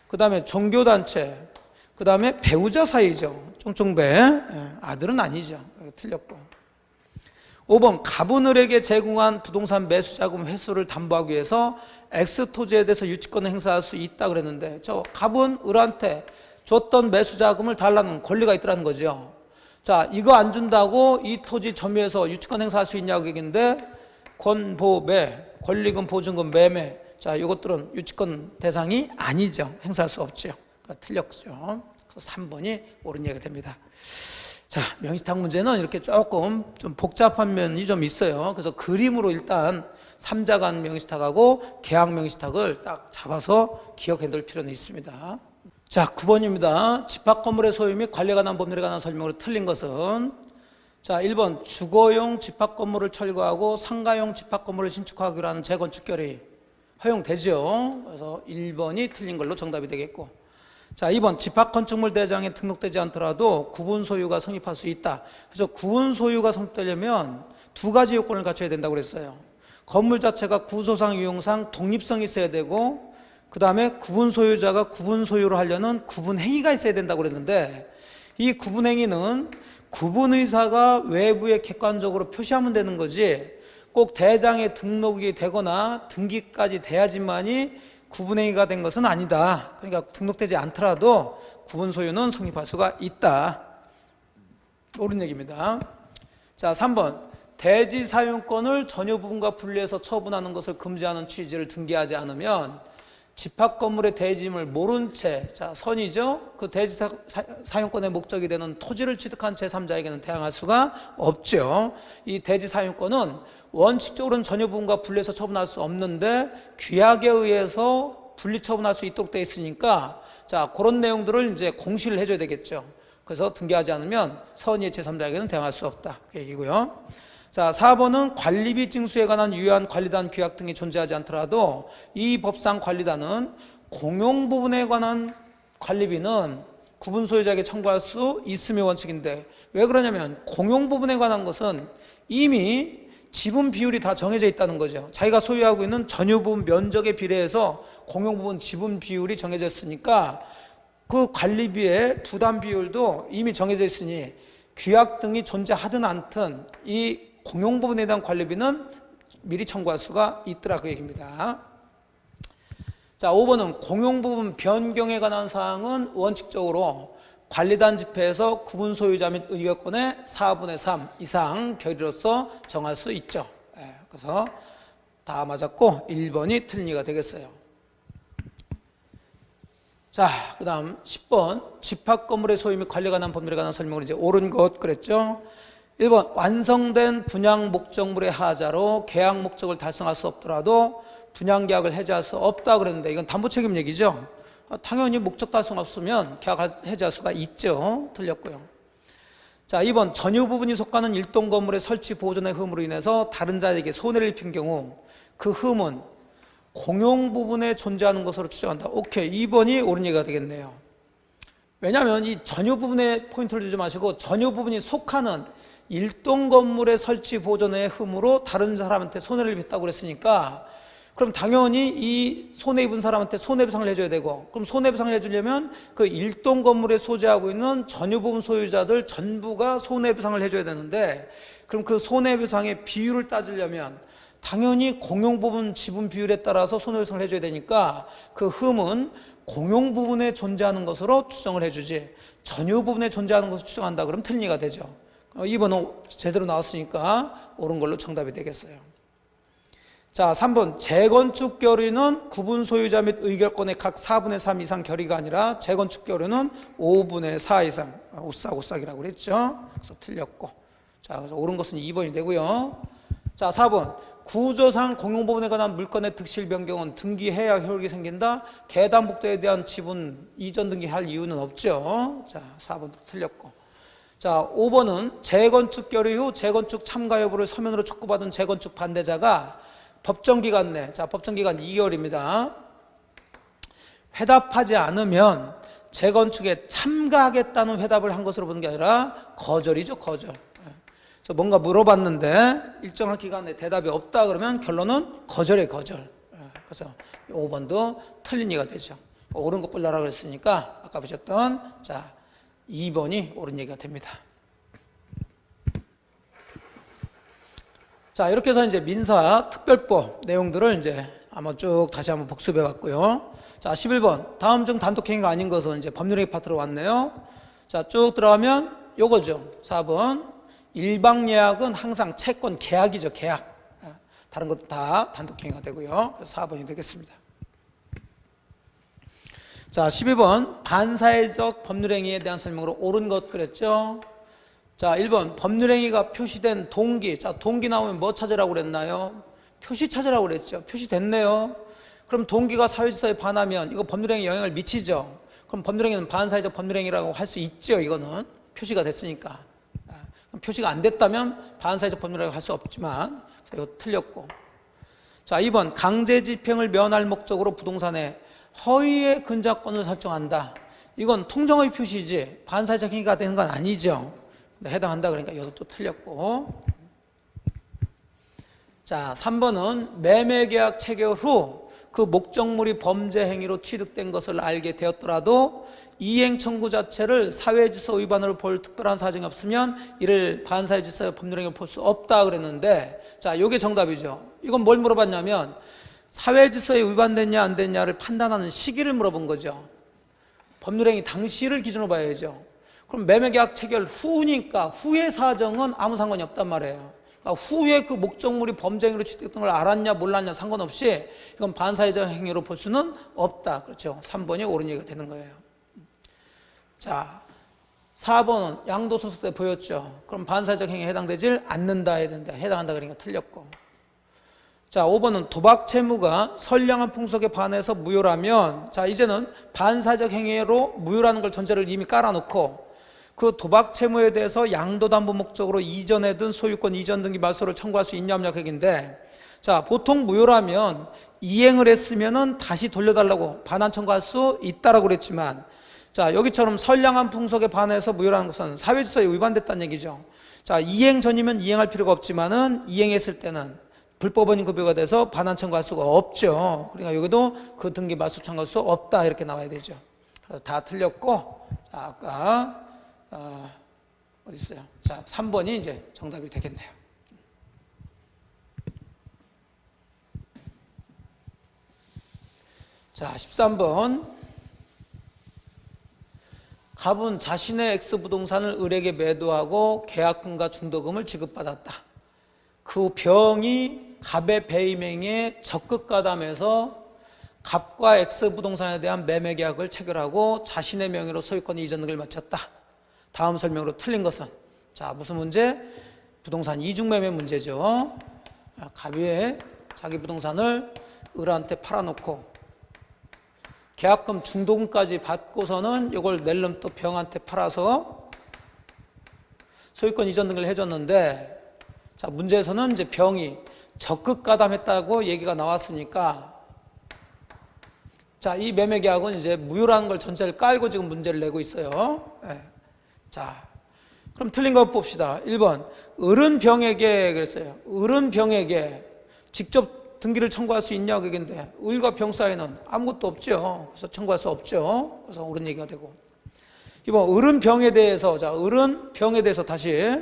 그 다음에 종교단체, 그 다음에 배우자 사이죠. 쫑쫑배. 아들은 아니죠. 틀렸고. 5번 갑은 을에게 제공한 부동산 매수자금 회수를 담보하기 위해서 X토지에 대해서 유치권을 행사할 수 있다 그랬는데, 저 갑은 을한테 줬던 매수자금을 달라는 권리가 있더라는 거죠. 자, 이거 안 준다고 이 토지 점유해서 유치권 행사할 수 있냐고 얘기인데, 권보매, 권리금, 보증금, 매매, 자, 이것들은 유치권 대상이 아니죠. 행사할 수 없죠. 그러니까 틀렸죠. 그래서 3번이 옳은 얘기가 됩니다. 자, 명의신탁 문제는 이렇게 조금 좀 복잡한 면이 좀 있어요. 그래서 그림으로 일단 3자 간 명의신탁하고 계약 명의신탁을 딱 잡아서 기억해 둘 필요는 있습니다. 자, 9번입니다. 집합건물의 소유 및 관리에 관한 법률에 관한 설명으로 틀린 것은, 자, 1번 주거용 집합건물을 철거하고 상가용 집합건물을 신축하기로 하는 재건축 결의 허용되죠. 그래서 1번이 틀린 걸로 정답이 되겠고, 자, 2번 집합건축물 대장에 등록되지 않더라도 구분 소유가 성립할 수 있다. 그래서 구분 소유가 성립되려면 두 가지 요건을 갖춰야 된다고 그랬어요. 건물 자체가 구조상 유형상 독립성이 있어야 되고, 그 다음에 구분 소유자가 구분 소유를 하려는 구분 행위가 있어야 된다고 그랬는데, 이 구분 행위는 구분 의사가 외부에 객관적으로 표시하면 되는 거지, 꼭 대장에 등록이 되거나 등기까지 돼야지만이 구분 행위가 된 것은 아니다. 그러니까 등록되지 않더라도 구분 소유는 성립할 수가 있다. 옳은 얘기입니다. 자, 3번 대지 사용권을 전유 부분과 분리해서 처분하는 것을 금지하는 취지를 등기하지 않으면 집합 건물의 대지임을 모른 채, 자, 선이죠. 그 대지 사용권의 목적이 되는 토지를 취득한 제3자에게는 대항할 수가 없죠. 이 대지 사용권은 원칙적으로는 전유 부분과 분리해서 처분할 수 없는데 규약에 의해서 분리 처분할 수 있도록 되어 있으니까, 자, 그런 내용들을 이제 공시를 해줘야 되겠죠. 그래서 등기하지 않으면 선의의 제3자에게는 대항할 수 없다. 그 얘기고요. 자, 4번은 관리비 징수에 관한 유효한 관리단 규약 등이 존재하지 않더라도 이 법상 관리단은 공용 부분에 관한 관리비는 구분 소유자에게 청구할 수 있음의 원칙인데, 왜 그러냐면 공용 부분에 관한 것은 이미 지분 비율이 다 정해져 있다는 거죠. 자기가 소유하고 있는 전유 부분 면적에 비례해서 공용 부분 지분 비율이 정해져 있으니까 그 관리비의 부담 비율도 이미 정해져 있으니 규약 등이 존재하든 않든 이 공용 부분에 대한 관리비는 미리 청구할 수가 있더라 그 얘기입니다. 자, 5번은 공용 부분 변경에 관한 사항은 원칙적으로 관리단 집회에서 구분 소유자 및 의결권의 4분의 3 이상 결의로서 정할 수 있죠. 그래서 다 맞았고 1번이 틀린 예가 되겠어요. 자, 그 다음 10번 집합 건물의 소유 및 관리에 관한 법률에 관한 설명을 이제 옳은 것 그랬죠. 1번 완성된 분양 목적물의 하자로 계약 목적을 달성할 수 없더라도 분양 계약을 해지할 수 없다 그랬는데, 이건 담보 책임 얘기죠. 당연히 목적 달성 없으면 계약 해지할 수가 있죠. 틀렸고요. 자, 2번 전유 부분이 속하는 일동 건물의 설치 보존의 흠으로 인해서 다른 자에게 손해를 입힌 경우 그 흠은 공용 부분에 존재하는 것으로 추정한다. 오케이, 2번이 옳은 얘기가 되겠네요. 왜냐하면 이 전유 부분에 포인트를 주지 마시고 전유 부분이 속하는 일동 건물의 설치 보존의 흠으로 다른 사람한테 손해를 입혔다고 그랬으니까 그럼 당연히 이 손해 입은 사람한테 손해배상을 해줘야 되고, 그럼 손해배상을 해주려면 그 일동 건물에 소재하고 있는 전유부분 소유자들 전부가 손해배상을 해줘야 되는데, 그럼 그 손해배상의 비율을 따지려면 당연히 공용부분 지분 비율에 따라서 손해배상을 해줘야 되니까 그 흠은 공용부분에 존재하는 것으로 추정을 해주지, 전유부분에 존재하는 것으로 추정한다 그러면 틀린 얘기가 되죠. 2번은 제대로 나왔으니까 옳은 걸로 정답이 되겠어요. 자, 3번 재건축 결의는 구분 소유자 및 의결권의 각 4분의 3 이상 결의가 아니라 재건축 결의는 5분의 4 이상, 오싹오싹이라고 그랬죠. 그래서 틀렸고, 자, 그래서 옳은 것은 2번이 되고요. 자, 4번 구조상 공용부분에 관한 물건의 득실 변경은 등기해야 효력이 생긴다. 계담복도에 대한 지분 이전 등기할 이유는 없죠. 자, 4번도 틀렸고. 자, 5번은 재건축 결의 후 재건축 참가 여부를 서면으로 촉구받은 재건축 반대자가 법정기간 내, 자, 법정기간 2개월입니다. 회답하지 않으면 재건축에 참가하겠다는 회답을 한 것으로 보는 게 아니라 거절이죠, 거절. 그래서 뭔가 물어봤는데 일정한 기간 내 대답이 없다 그러면 결론은 거절이에요, 거절. 그래서 5번도 틀린 얘기가 되죠. 옳은 거 골라라 그랬으니까 아까 보셨던, 자, 2번이 옳은 얘기가 됩니다. 자, 이렇게 해서 이제 민사 특별법 내용들을 이제 아마 쭉 다시 한번 복습해 봤고요. 자, 11번 다음 중 단독행위가 아닌 것은 이제 법률행위 파트로 왔네요. 자, 쭉 들어가면 요거죠. 4번 일방예약은 항상 채권 계약이죠, 계약. 다른 것도 다 단독행위가 되고요. 그래서 4번이 되겠습니다. 자, 12번 반사회적 법률행위에 대한 설명으로 옳은 것 그랬죠. 자, 1번 법률행위가 표시된 동기. 자, 동기 나오면 뭐 찾으라고 그랬나요? 표시 찾으라고 그랬죠. 표시됐네요. 그럼 동기가 사회질서에 반하면 이거 법률행위에 영향을 미치죠. 그럼 법률행위는 반사회적 법률행위라고 할 수 있죠. 이거는 표시가 됐으니까. 표시가 안 됐다면 반사회적 법률행위라고 할 수 없지만, 자, 이거 틀렸고. 자, 2번 강제집행을 면할 목적으로 부동산에 허위의 근저권을 설정한다. 이건 통정의 표시지 반사회적 행위가 되는 건 아니죠. 해당한다 그러니까 이것도 틀렸고. 자, 3번은 매매계약 체결 후 그 목적물이 범죄 행위로 취득된 것을 알게 되었더라도 이행 청구 자체를 사회질서 위반으로 볼 특별한 사정이 없으면 이를 반사회질서 법률행위로 볼 수 없다 그랬는데, 자, 이게 정답이죠. 이건 뭘 물어봤냐면 사회질서에 위반됐냐 안 됐냐를 판단하는 시기를 물어본 거죠. 법률행위 당시를 기준으로 봐야죠. 그럼 매매계약 체결 후니까 후의 사정은 아무 상관이 없단 말이에요. 그러니까 후에 그 목적물이 범죄 행위로 취득된 걸 알았냐 몰랐냐 상관없이 이건 반사회적 행위로 볼 수는 없다. 그렇죠. 3번이 옳은 얘기가 되는 거예요. 자, 4번은 양도소득 때 보였죠. 그럼 반사회적 행위에 해당되질 않는다 해야 된다. 해당한다 그러니까 틀렸고. 자, 5번은 도박 채무가 선량한 풍속에 반해서 무효라면, 자, 이제는 반사회적 행위로 무효라는 걸 전제를 이미 깔아놓고 그 도박 채무에 대해서 양도담보 목적으로 이전해둔 소유권 이전 등기 말소를 청구할 수 있냐 없냐 그 얘기인데, 자, 보통 무효라면 이행을 했으면은 다시 돌려달라고 반환 청구할 수 있다라고 그랬지만, 자, 여기처럼 선량한 풍속에 반해서 무효라는 것은 사회질서에 위반됐다는 얘기죠. 자, 이행 전이면 이행할 필요가 없지만은 이행했을 때는 불법원인 급여가 돼서 반환 청구할 수가 없죠. 그러니까 여기도 그 등기 말소 청구할 수 없다 이렇게 나와야 되죠. 그래서 다 틀렸고, 자, 아까 어디 있어요? 자, 3번이 이제 정답이 되겠네요. 자, 13번 갑은 자신의 X부동산을 을에게 매도하고 계약금과 중도금을 지급받았다. 그 병이 갑의 배임행위에 적극 가담해서 갑과 X부동산에 대한 매매계약을 체결하고 자신의 명의로 소유권 이전 등을 마쳤다. 다음 설명으로 틀린 것은, 자, 무슨 문제? 부동산 이중매매 문제죠. 갑이 자기 부동산을 을한테 팔아놓고 계약금 중도금까지 받고서는 이걸 낼름 또 병한테 팔아서 소유권 이전 등을 해줬는데, 자, 문제에서는 이제 병이 적극 가담했다고 얘기가 나왔으니까, 자, 이 매매 계약은 이제 무효라는 걸 전제를 깔고 지금 문제를 내고 있어요. 네. 자, 그럼 틀린 거 봅시다. 1번, 을은 병에게 그랬어요. 을은 병에게 직접 등기를 청구할 수 있냐 그게인데 을과 병 사이는 아무것도 없죠. 그래서 청구할 수 없죠. 그래서 옳은 얘기가 되고. 이번 을은 병에 대해서, 자, 을은 병에 대해서 다시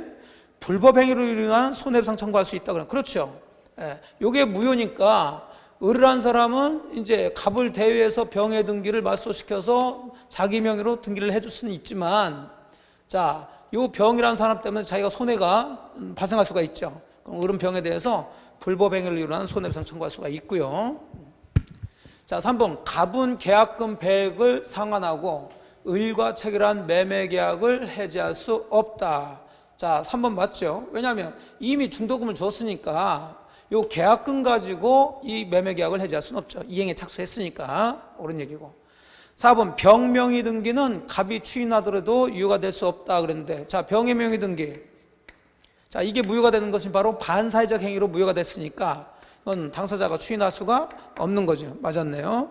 불법 행위로 인한 손해배상 청구할 수 있다 그래. 그렇죠. 예, 요게 무효니까 을을 한 사람은 이제 갑을 대위해서 병의 등기를 말소시켜서 자기 명의로 등기를 해줄 수는 있지만, 자, 요 병이라는 사람 때문에 자기가 손해가 발생할 수가 있죠. 그럼 을은 병에 대해서 불법 행위를 이유로 손해배상 청구할 수가 있고요. 자, 3번 갑은 계약금 배액을 상환하고 을과 체결한 매매 계약을 해지할 수 없다. 자, 3번 맞죠? 왜냐하면 이미 중도금을 줬으니까 요 계약금 가지고 이 매매 계약을 해지할 수는 없죠. 이행에 착수했으니까. 옳은 얘기고. 4번 병명의 등기는 갑이 추인하더라도 유효가 될 수 없다 그랬는데, 자, 병의 명의 등기, 자, 이게 무효가 되는 것이 바로 반사회적 행위로 무효가 됐으니까 그건 당사자가 추인할 수가 없는 거죠. 맞았네요.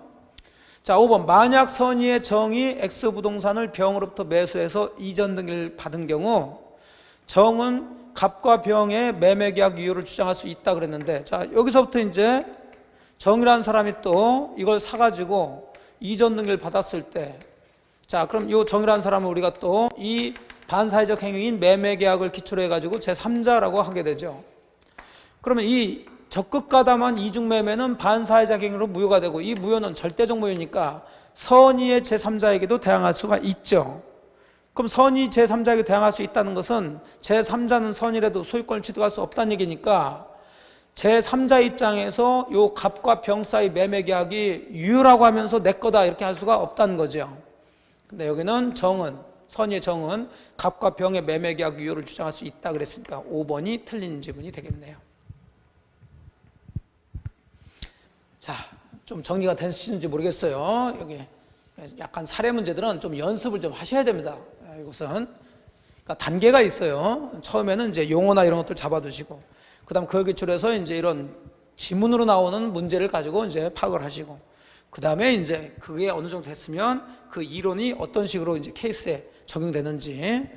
자, 5번 만약 선의의 정이 X부동산을 병으로부터 매수해서 이전 등기를 받은 경우 정은 갑과 병의 매매계약 유효를 주장할 수 있다 그랬는데, 자, 여기서부터 이제 정이라는 사람이 또 이걸 사가지고 이전 등기를 받았을 때, 자, 그럼 이 정이라는 사람은 우리가 또 이 반사회적 행위인 매매계약을 기초로 해가지고 제3자라고 하게 되죠. 그러면 이 적극 가담한 이중매매는 반사회적 행위로 무효가 되고, 이 무효는 절대적 무효니까 선의의 제3자에게도 대항할 수가 있죠. 그럼 선의 제3자에게 대항할 수 있다는 것은 제3자는 선이라도 소유권을 취득할 수 없다는 얘기니까 제3자 입장에서 요 갑과 병 사이 매매계약이 유효라고 하면서 내 거다 이렇게 할 수가 없다는 거죠. 근데 여기는 정은, 선의의 정은 갑과 병의 매매계약 유효를 주장할 수 있다 그랬으니까 5번이 틀린 지문이 되겠네요. 자, 좀 정리가 되시는지 모르겠어요. 여기 약간 사례 문제들은 좀 연습을 좀 하셔야 됩니다. 이것은 그러니까 단계가 있어요. 처음에는 이제 용어나 이런 것들 잡아두시고, 그다음 그걸 기초로 해서 이제 이런 지문으로 나오는 문제를 가지고 이제 파악을 하시고, 그다음에 이제 그게 어느 정도 됐으면 그 이론이 어떤 식으로 이제 케이스에 적용되는지.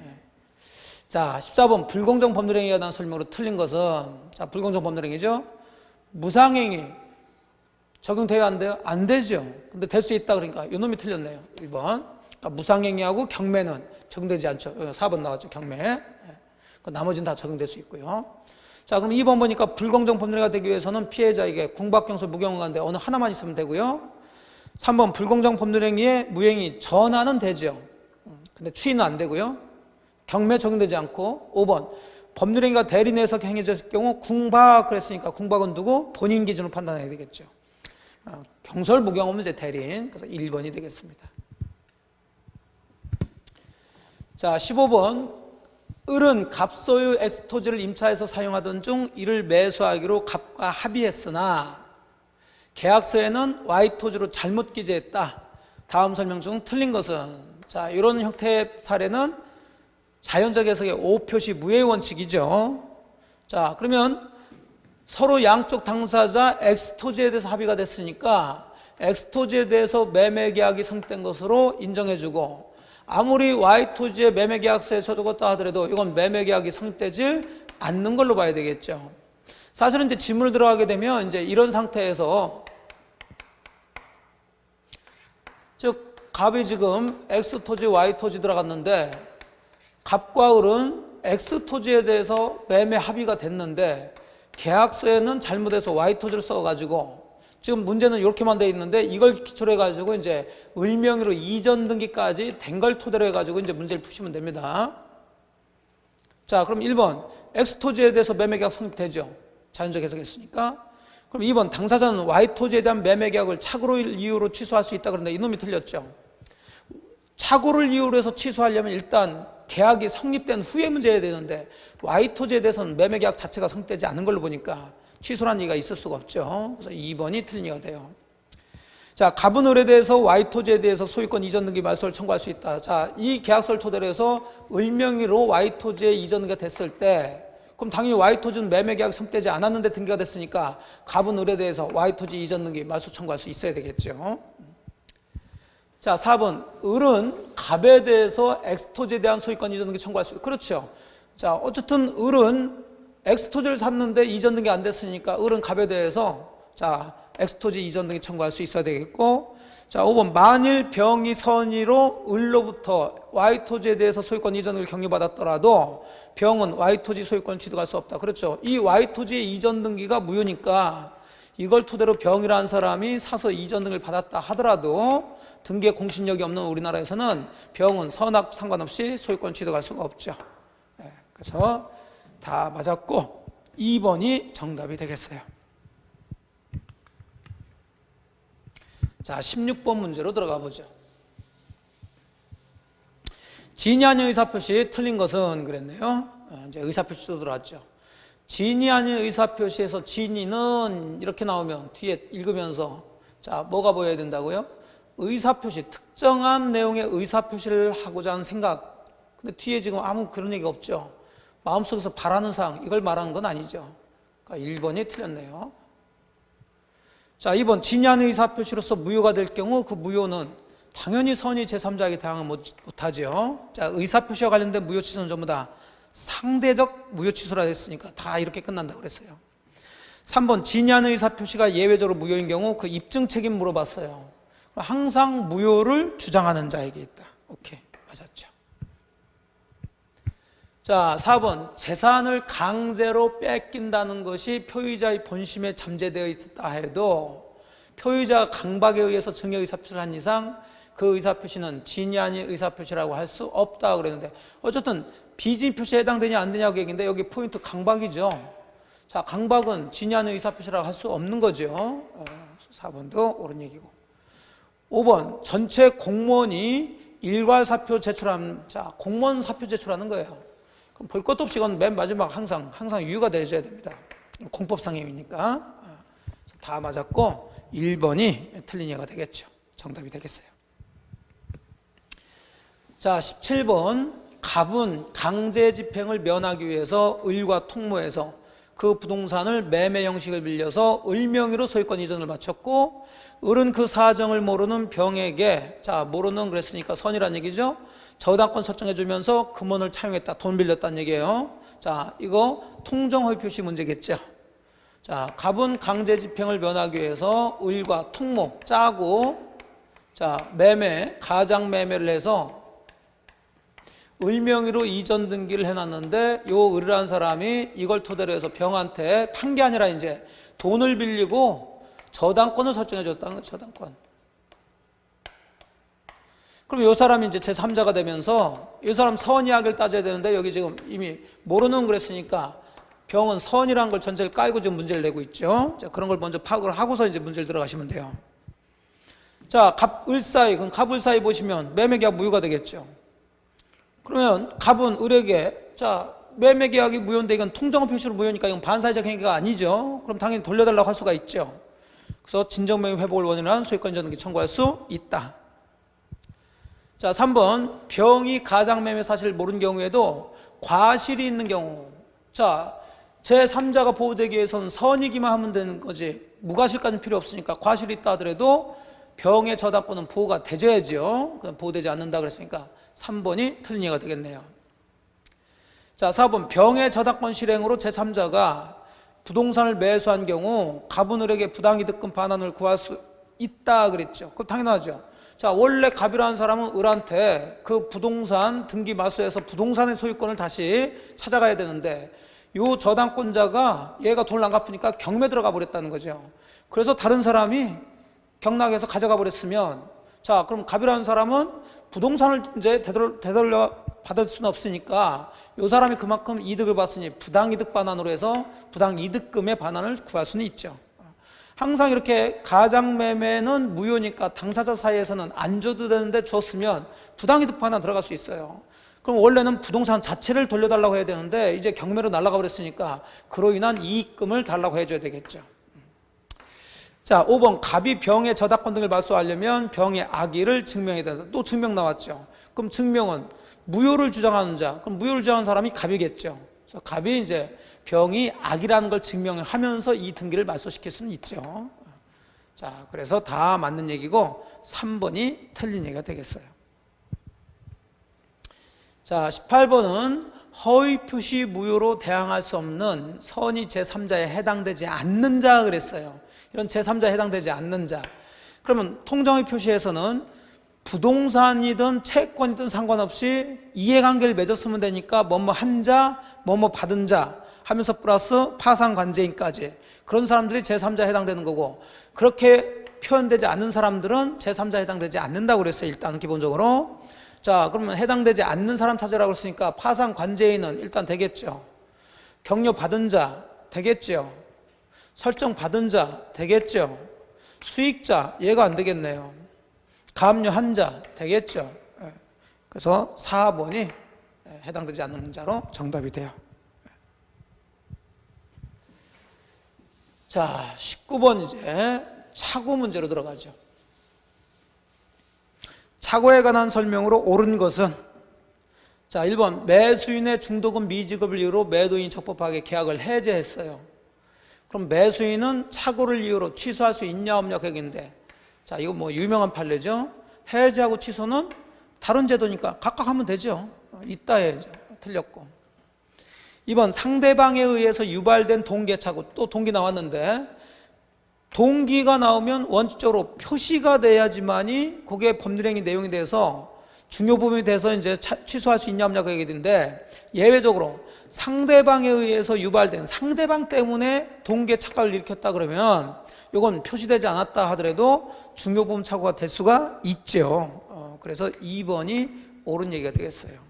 자, 14번 불공정 법률행위에 대한 설명으로 틀린 것은, 자, 불공정 법률행위죠. 무상행위 적용돼야 안 돼요? 안 되죠. 근데 될 수 있다 그러니까 이놈이 틀렸네요. 1번. 그러니까 무상행위하고 경매는 적용되지 않죠. 4번 나왔죠. 경매. 나머지는 다 적용될 수 있고요. 자, 그럼 2번 보니까 불공정 법률행위가 되기 위해서는 피해자에게 궁박경솔 무경과인데 어느 하나만 있으면 되고요. 3번 불공정 법률행위의 무행위 전환은 되죠. 근데 추인은 안 되고요. 경매 적용되지 않고. 5번 법률행위가 대리 내에서 행해졌을 경우 궁박 그랬으니까 궁박은 누구? 본인 기준으로 판단해야 되겠죠. 경솔 무경험은 이제 대리인. 그래서 1번이 되겠습니다. 자, 15번 을은 갑소유 X토지를 임차해서 사용하던 중 이를 매수하기로 갑과 합의했으나 계약서에는 Y토지로 잘못 기재했다. 다음 설명 중 틀린 것은, 자, 이런 형태의 사례는 자연적 해석의 오표시 무효의 원칙이죠. 자, 그러면 서로 양쪽 당사자 X토지에 대해서 합의가 됐으니까 X토지에 대해서 매매계약이 성립된 것으로 인정해주고, 아무리 Y토지의 매매계약서에 써줬다 하더라도 이건 매매계약이 성립되지 않는 걸로 봐야 되겠죠. 사실은 이제 지문을 들어가게 되면 이제 이런 상태에서, 즉 갑이 지금 X토지, Y토지 들어갔는데 갑과 을은 X토지에 대해서 매매 합의가 됐는데 계약서에는 잘못해서 Y토지를 써가지고 지금 문제는 이렇게만 돼 있는데 이걸 기초로 해가지고 이제 을명의로 이전 등기까지 된 걸 토대로 해가지고 이제 문제를 푸시면 됩니다. 자, 그럼 1번 X토지에 대해서 매매계약 성립되죠. 자연적 해석했으니까. 그럼 2번 당사자는 Y토지에 대한 매매계약을 착오를 이유로 취소할 수 있다 그런데 이놈이 틀렸죠. 착오를 이유로 해서 취소하려면 일단 계약이 성립된 후에 문제여야 되는데 Y토지에 대해서는 매매계약 자체가 성립되지 않은 걸로 보니까 취소란 얘기가 있을 수가 없죠. 그래서 2번이 틀린 얘기가 돼요. 자, 갑은 을에 대해서 Y토지에 대해서 소유권 이전 등기 말소를 청구할 수 있다. 자, 이 계약서를 토대로 해서 을명의로 Y토지에 이전 등기가 됐을 때 그럼 당연히 Y토지는 매매계약이 성립되지 않았는데 등기가 됐으니까 갑은 을에 대해서 Y토지 이전 등기 말소 청구할 수 있어야 되겠죠. 자, 4번 을은 갑에 대해서 X토지에 대한 소유권 이전 등기 청구할 수 있다. 그렇죠. 자, 어쨌든 을은 X토지를 샀는데 이전 등기 안 됐으니까 을은 갑에 대해서 자, X토지 이전 등기 청구할 수 있어야 되겠고, 자, 5번 만일 병이 선의로 을로부터 Y토지에 대해서 소유권 이전을 경유받았더라도 병은 Y토지 소유권 취득할 수 없다. 그렇죠. 이 Y토지의 이전 등기가 무효니까 이걸 토대로 병이라는 사람이 사서 이전 등을 받았다 하더라도 등기에 공신력이 없는 우리나라에서는 병은 선악 상관없이 소유권 취득할 수가 없죠. 네, 그래서 다 맞았고 2번이 정답이 되겠어요. 자, 16번 문제로 들어가 보죠. 진위 아닌 의사표시 틀린 것은 그랬네요. 이제 의사표시도 들어왔죠. 진위 아닌 의사표시에서 진위는 이렇게 나오면 뒤에 읽으면서 자, 뭐가 보여야 된다고요? 의사표시, 특정한 내용의 의사표시를 하고자 하는 생각. 근데 뒤에 지금 아무 그런 얘기가 없죠. 마음속에서 바라는 사항, 이걸 말하는 건 아니죠. 그러니까 1번이 틀렸네요. 자, 2번 진위 아닌 의사표시로서 무효가 될 경우 그 무효는 당연히 선의 제3자에게 대항을 못하죠. 자, 의사표시와 관련된 무효 취소는 전부 다 상대적 무효 취소라 했으니까 다 이렇게 끝난다고 그랬어요. 3번 진위 아닌 의사표시가 예외적으로 무효인 경우 그 입증 책임 물어봤어요. 항상 무효를 주장하는 자에게 있다. 오케이, 맞았죠. 자, 4번 재산을 강제로 뺏긴다는 것이 표의자의 본심에 잠재되어 있었다 해도 표의자가 강박에 의해서 증여 의사표시를 한 이상 그 의사표시는 진위 아닌 의사표시라고 할 수 없다 그랬는데 어쨌든 비진위 표시에 해당되냐 안 되냐고 얘기인데 여기 포인트 강박이죠. 자, 강박은 진위 아닌 의사표시라고 할 수 없는 거죠. 4번도 옳은 얘기고. 5번 전체 공무원이 일괄 사표 제출하면, 자, 공무원 사표 제출하는 거예요. 그럼 볼 것도 없이 이건 맨 마지막 항상 이유가 되어줘야 됩니다. 공법상 이유니까. 다 맞았고 1번이 틀린 예가 되겠죠. 정답이 되겠어요. 자, 17번 갑은 강제 집행을 면하기 위해서 을과 통모해서 그 부동산을 매매 형식을 빌려서 을 명의로 소유권 이전을 마쳤고 을은 그 사정을 모르는 병에게, 자, 모르는 그랬으니까 선이란 얘기죠. 저당권 설정해 주면서 금원을 차용했다, 돈 빌렸다는 얘기예요. 자, 이거 통정허위 표시 문제겠죠. 자, 갑은 강제 집행을 면하기 위해서 을과 통모 짜고, 자, 매매, 가장 매매를 해서 을 명의로 이전 등기를 해놨는데 요 을이라는 사람이 이걸 토대로 해서 병한테 판 게 아니라 이제 돈을 빌리고 저당권을 설정해 줬다는 거예요. 저당권. 그럼 요 사람이 이제 제3자가 되면서 이 사람 선의악을 따져야 되는데 여기 지금 이미 모르는 그랬으니까 병은 선이라는 걸 전제를 깔고 지금 문제를 내고 있죠. 자, 그런 걸 먼저 파악을 하고서 이제 문제를 들어가시면 돼요. 자, 갑, 을 사이, 그럼 갑, 을 사이 보시면 매매계약 무효가 되겠죠. 그러면 갑은 을에게, 자, 매매계약이 무효인데 이건 통정허위 표시로 무효니까 이건 반사회적 행위가 아니죠. 그럼 당연히 돌려달라고 할 수가 있죠. 그래서 진정명의 회복을 원인한 소유권 이전 등기 청구할 수 있다. 자, 3번 병이 가장매매 사실을 모르는 경우에도 과실이 있는 경우, 자, 제3자가 보호되기 위해서는 선이기만 하면 되는 거지 무과실까지는 필요 없으니까 과실이 있다 하더라도 병의 저당권은 보호가 되줘야죠. 보호되지 않는다 그랬으니까 3번이 틀린 예가 되겠네요. 자, 4번 병의 저당권 실행으로 제3자가 부동산을 매수한 경우 갑은 을에게 부당이득금 반환을 구할 수 있다 그랬죠. 그럼 당연하죠. 자, 원래 갑이라는 사람은 을한테 그 부동산 등기 마수에서 부동산의 소유권을 다시 찾아가야 되는데 요 저당권자가 얘가 돈을 안 갚으니까 경매 들어가 버렸다는 거죠. 그래서 다른 사람이 경락해서 가져가 버렸으면, 자, 그럼 갑이라는 사람은 부동산을 이제 되돌려 받을 수는 없으니까 요 사람이 그만큼 이득을 봤으니 부당이득 반환으로 해서 부당이득금의 반환을 구할 수는 있죠. 항상 이렇게 가장매매는 무효니까 당사자 사이에서는 안 줘도 되는데 줬으면 부당이득 반환 들어갈 수 있어요. 그럼 원래는 부동산 자체를 돌려달라고 해야 되는데 이제 경매로 날아가 버렸으니까 그로 인한 이익금을 달라고 해줘야 되겠죠. 자, 5번 갑이 병의 저당권 등을 말소하려면 병의 악의를 증명해야 된다. 또 증명 나왔죠. 그럼 증명은 무효를 주장하는 자, 그럼 무효를 주장하는 사람이 갑이겠죠. 그래서 갑이 이제 병이 악이라는 걸 증명하면서 이 등기를 말소시킬 수는 있죠. 자, 그래서 다 맞는 얘기고 3번이 틀린 얘기가 되겠어요. 자, 18번은 허위 표시 무효로 대항할 수 없는 선의 제3자에 해당되지 않는 자 그랬어요. 이런 제3자에 해당되지 않는 자. 그러면 통정의 표시에서는 부동산이든 채권이든 상관없이 이해관계를 맺었으면 되니까 뭐뭐 한 자, 뭐뭐 받은 자 하면서 플러스 파상관제인까지 그런 사람들이 제3자에 해당되는 거고, 그렇게 표현되지 않는 사람들은 제3자에 해당되지 않는다고 그랬어요. 일단 기본적으로. 자, 그러면 해당되지 않는 사람 찾으라고 했으니까 파상관제인은 일단 되겠죠. 격려받은 자 되겠죠. 설정받은 자 되겠죠. 수익자 얘가 안 되겠네요. 가압류한 자 되겠죠. 그래서 4번이 해당되지 않는 자로 정답이 돼요. 자, 19번 이제 차고 문제로 들어가죠. 차고에 관한 설명으로 옳은 것은, 자, 1번 매수인의 중도금 미지급을 이유로 매도인이 적법하게 계약을 해제했어요. 그럼 매수인은 차고를 이유로 취소할 수 있냐 없냐 그 얘기인데, 자, 이거 뭐 유명한 판례죠. 해제하고 취소는 다른 제도니까 각각 하면 되죠. 있다 해야죠. 틀렸고. 2번 상대방에 의해서 유발된 동기차고, 또 동기 나왔는데 동기가 나오면 원칙적으로 표시가 돼야지만이 그게 법률행위 내용에 대해서 중요 부분에 대해서 이제 취소할 수 있냐 없냐 그 얘기인데, 예외적으로 상대방에 의해서 유발된, 상대방 때문에 동기의 착각을 일으켰다 그러면 이건 표시되지 않았다 하더라도 중요 부분 착오가 될 수가 있죠. 그래서 2번이 옳은 얘기가 되겠어요.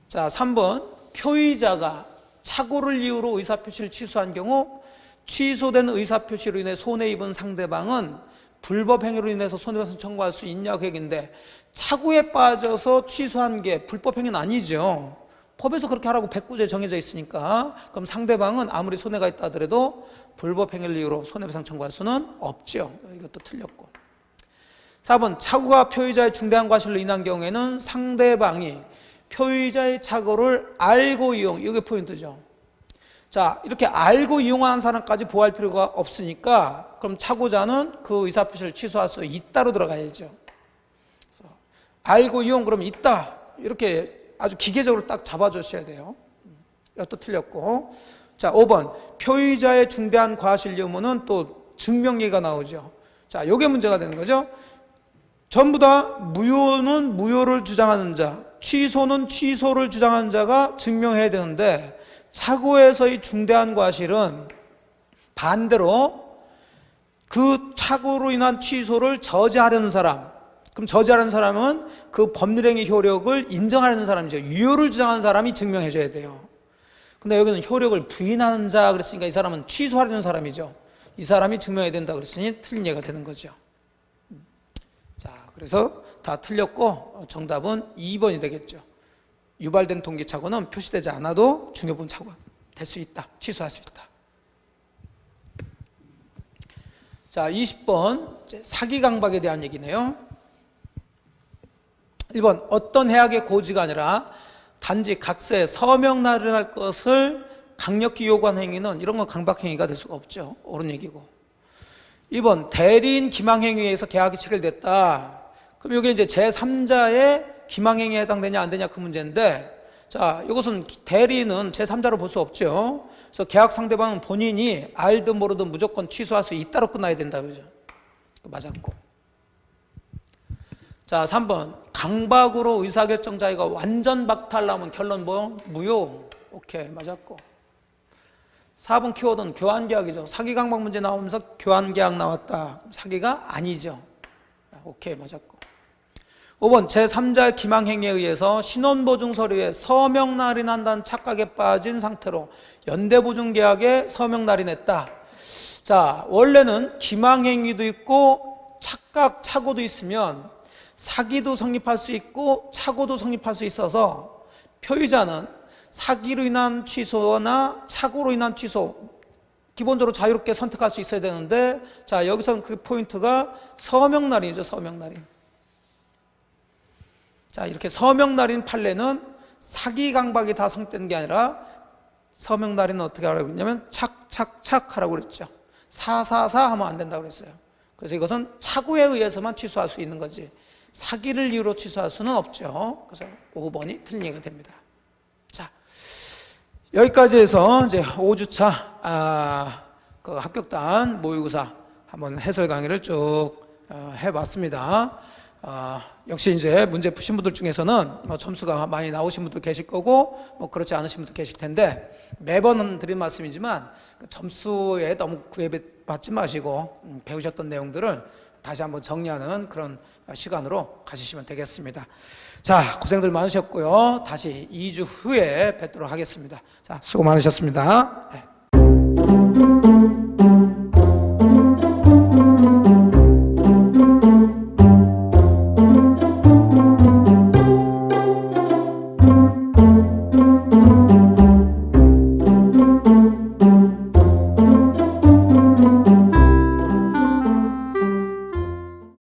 자, 3번 표의자가 착오를 이유로 의사표시를 취소한 경우 취소된 의사표시로 인해 손해 입은 상대방은 불법 행위로 인해서 손해배상 청구할 수 있냐 그 얘기인데, 착오에 빠져서 취소한 게 불법 행위는 아니죠. 법에서 그렇게 하라고 109조에 정해져 있으니까. 그럼 상대방은 아무리 손해가 있다 하더라도 불법 행위를 이유로 손해배상 청구할 수는 없죠. 이것도 틀렸고. 4번 착오가 표의자의 중대한 과실로 인한 경우에는 상대방이 표의자의 착오를 알고 이용, 이게 포인트죠. 자, 이렇게 알고 이용하는 사람까지 보호할 필요가 없으니까 그럼 착오자는 그 의사표시를 취소할 수 있다로 들어가야죠. 그래서 알고 이용 그러면 있다, 이렇게 아주 기계적으로 딱 잡아주셔야 돼요. 이것도 틀렸고. 자, 5번 표의자의 중대한 과실 유무는 또 증명 얘기가 나오죠. 자, 이게 문제가 되는 거죠. 전부 다 무효는 무효를 주장하는 자, 취소는 취소를 주장하는 자가 증명해야 되는데, 착오에서의 중대한 과실은 반대로 그 착오로 인한 취소를 저지하려는 사람, 그럼 저지하려는 사람은 그 법률행위 효력을 인정하려는 사람이죠. 유효를 주장하는 사람이 증명해 줘야 돼요. 근데 여기는 효력을 부인하는 자 그랬으니까 이 사람은 취소하려는 사람이죠. 이 사람이 증명해야 된다 그랬으니 틀린 예가 되는 거죠. 자, 그래서 다 틀렸고 정답은 2번이 되겠죠. 유발된 동기착오는 표시되지 않아도 중요부분 착오가 될 수 있다, 취소할 수 있다. 자, 20번 사기 강박에 대한 얘기네요. 1번 어떤 해악의 고지가 아니라 단지 각서에 서명 나열할 것을 강력히 요구한 행위는, 이런 건 강박행위가 될 수가 없죠. 옳은 얘기고. 2번 대리인 기망행위에 의해서 계약이 체결됐다. 그럼 이게 이제 제3자의 기망행위에 해당되냐 안 되냐 그 문제인데, 자, 이것은 대리인은 제3자로 볼 수 없죠. 그래서 계약 상대방은 본인이 알든 모르든 무조건 취소할 수 있다로 끝나야 된다, 그죠? 맞았고. 자, 3번 강박으로 의사결정 자의가 완전 박탈나면 결론 뭐? 무효. 오케이, 맞았고. 4번 키워드는 교환계약이죠. 사기 강박 문제 나오면서 교환계약 나왔다. 사기가 아니죠. 오케이, 맞았고. 5번 제3자의 기망행위에 의해서 신원보증 서류에 서명 날인한다는 착각에 빠진 상태로 연대보증계약에 서명 날인했다. 자, 원래는 기망행위도 있고 착각, 착오도 있으면 사기도 성립할 수 있고 착오도 성립할 수 있어서 표의자는 사기로 인한 취소나 착오로 인한 취소 기본적으로 자유롭게 선택할 수 있어야 되는데, 자, 여기서는 그 포인트가 서명 날인이죠. 서명 날인. 자, 이렇게 서명 날인 판례는 사기 강박이 다 성립된 게 아니라 서명 날인은 어떻게 하라고 했냐면 착착착 하라고 그랬죠. 사사사 하면 안 된다고 그랬어요. 그래서 이것은 착오에 의해서만 취소할 수 있는 거지 사기를 이유로 취소할 수는 없죠. 그래서 5번이 틀린 얘기가 됩니다. 자, 여기까지 해서 이제 5주차 그 합격단 모의고사 한번 해설 강의를 쭉 해봤습니다. 역시 이제 문제 푸신 분들 중에서는 뭐 점수가 많이 나오신 분도 계실 거고 뭐 그렇지 않으신 분도 계실 텐데, 매번 드린 말씀이지만 그 점수에 너무 구애받지 마시고 배우셨던 내용들을 다시 한번 정리하는 그런 시간으로 가지시면 되겠습니다. 자, 고생들 많으셨고요. 다시 2주 후에 뵙도록 하겠습니다. 자, 수고 많으셨습니다. 네.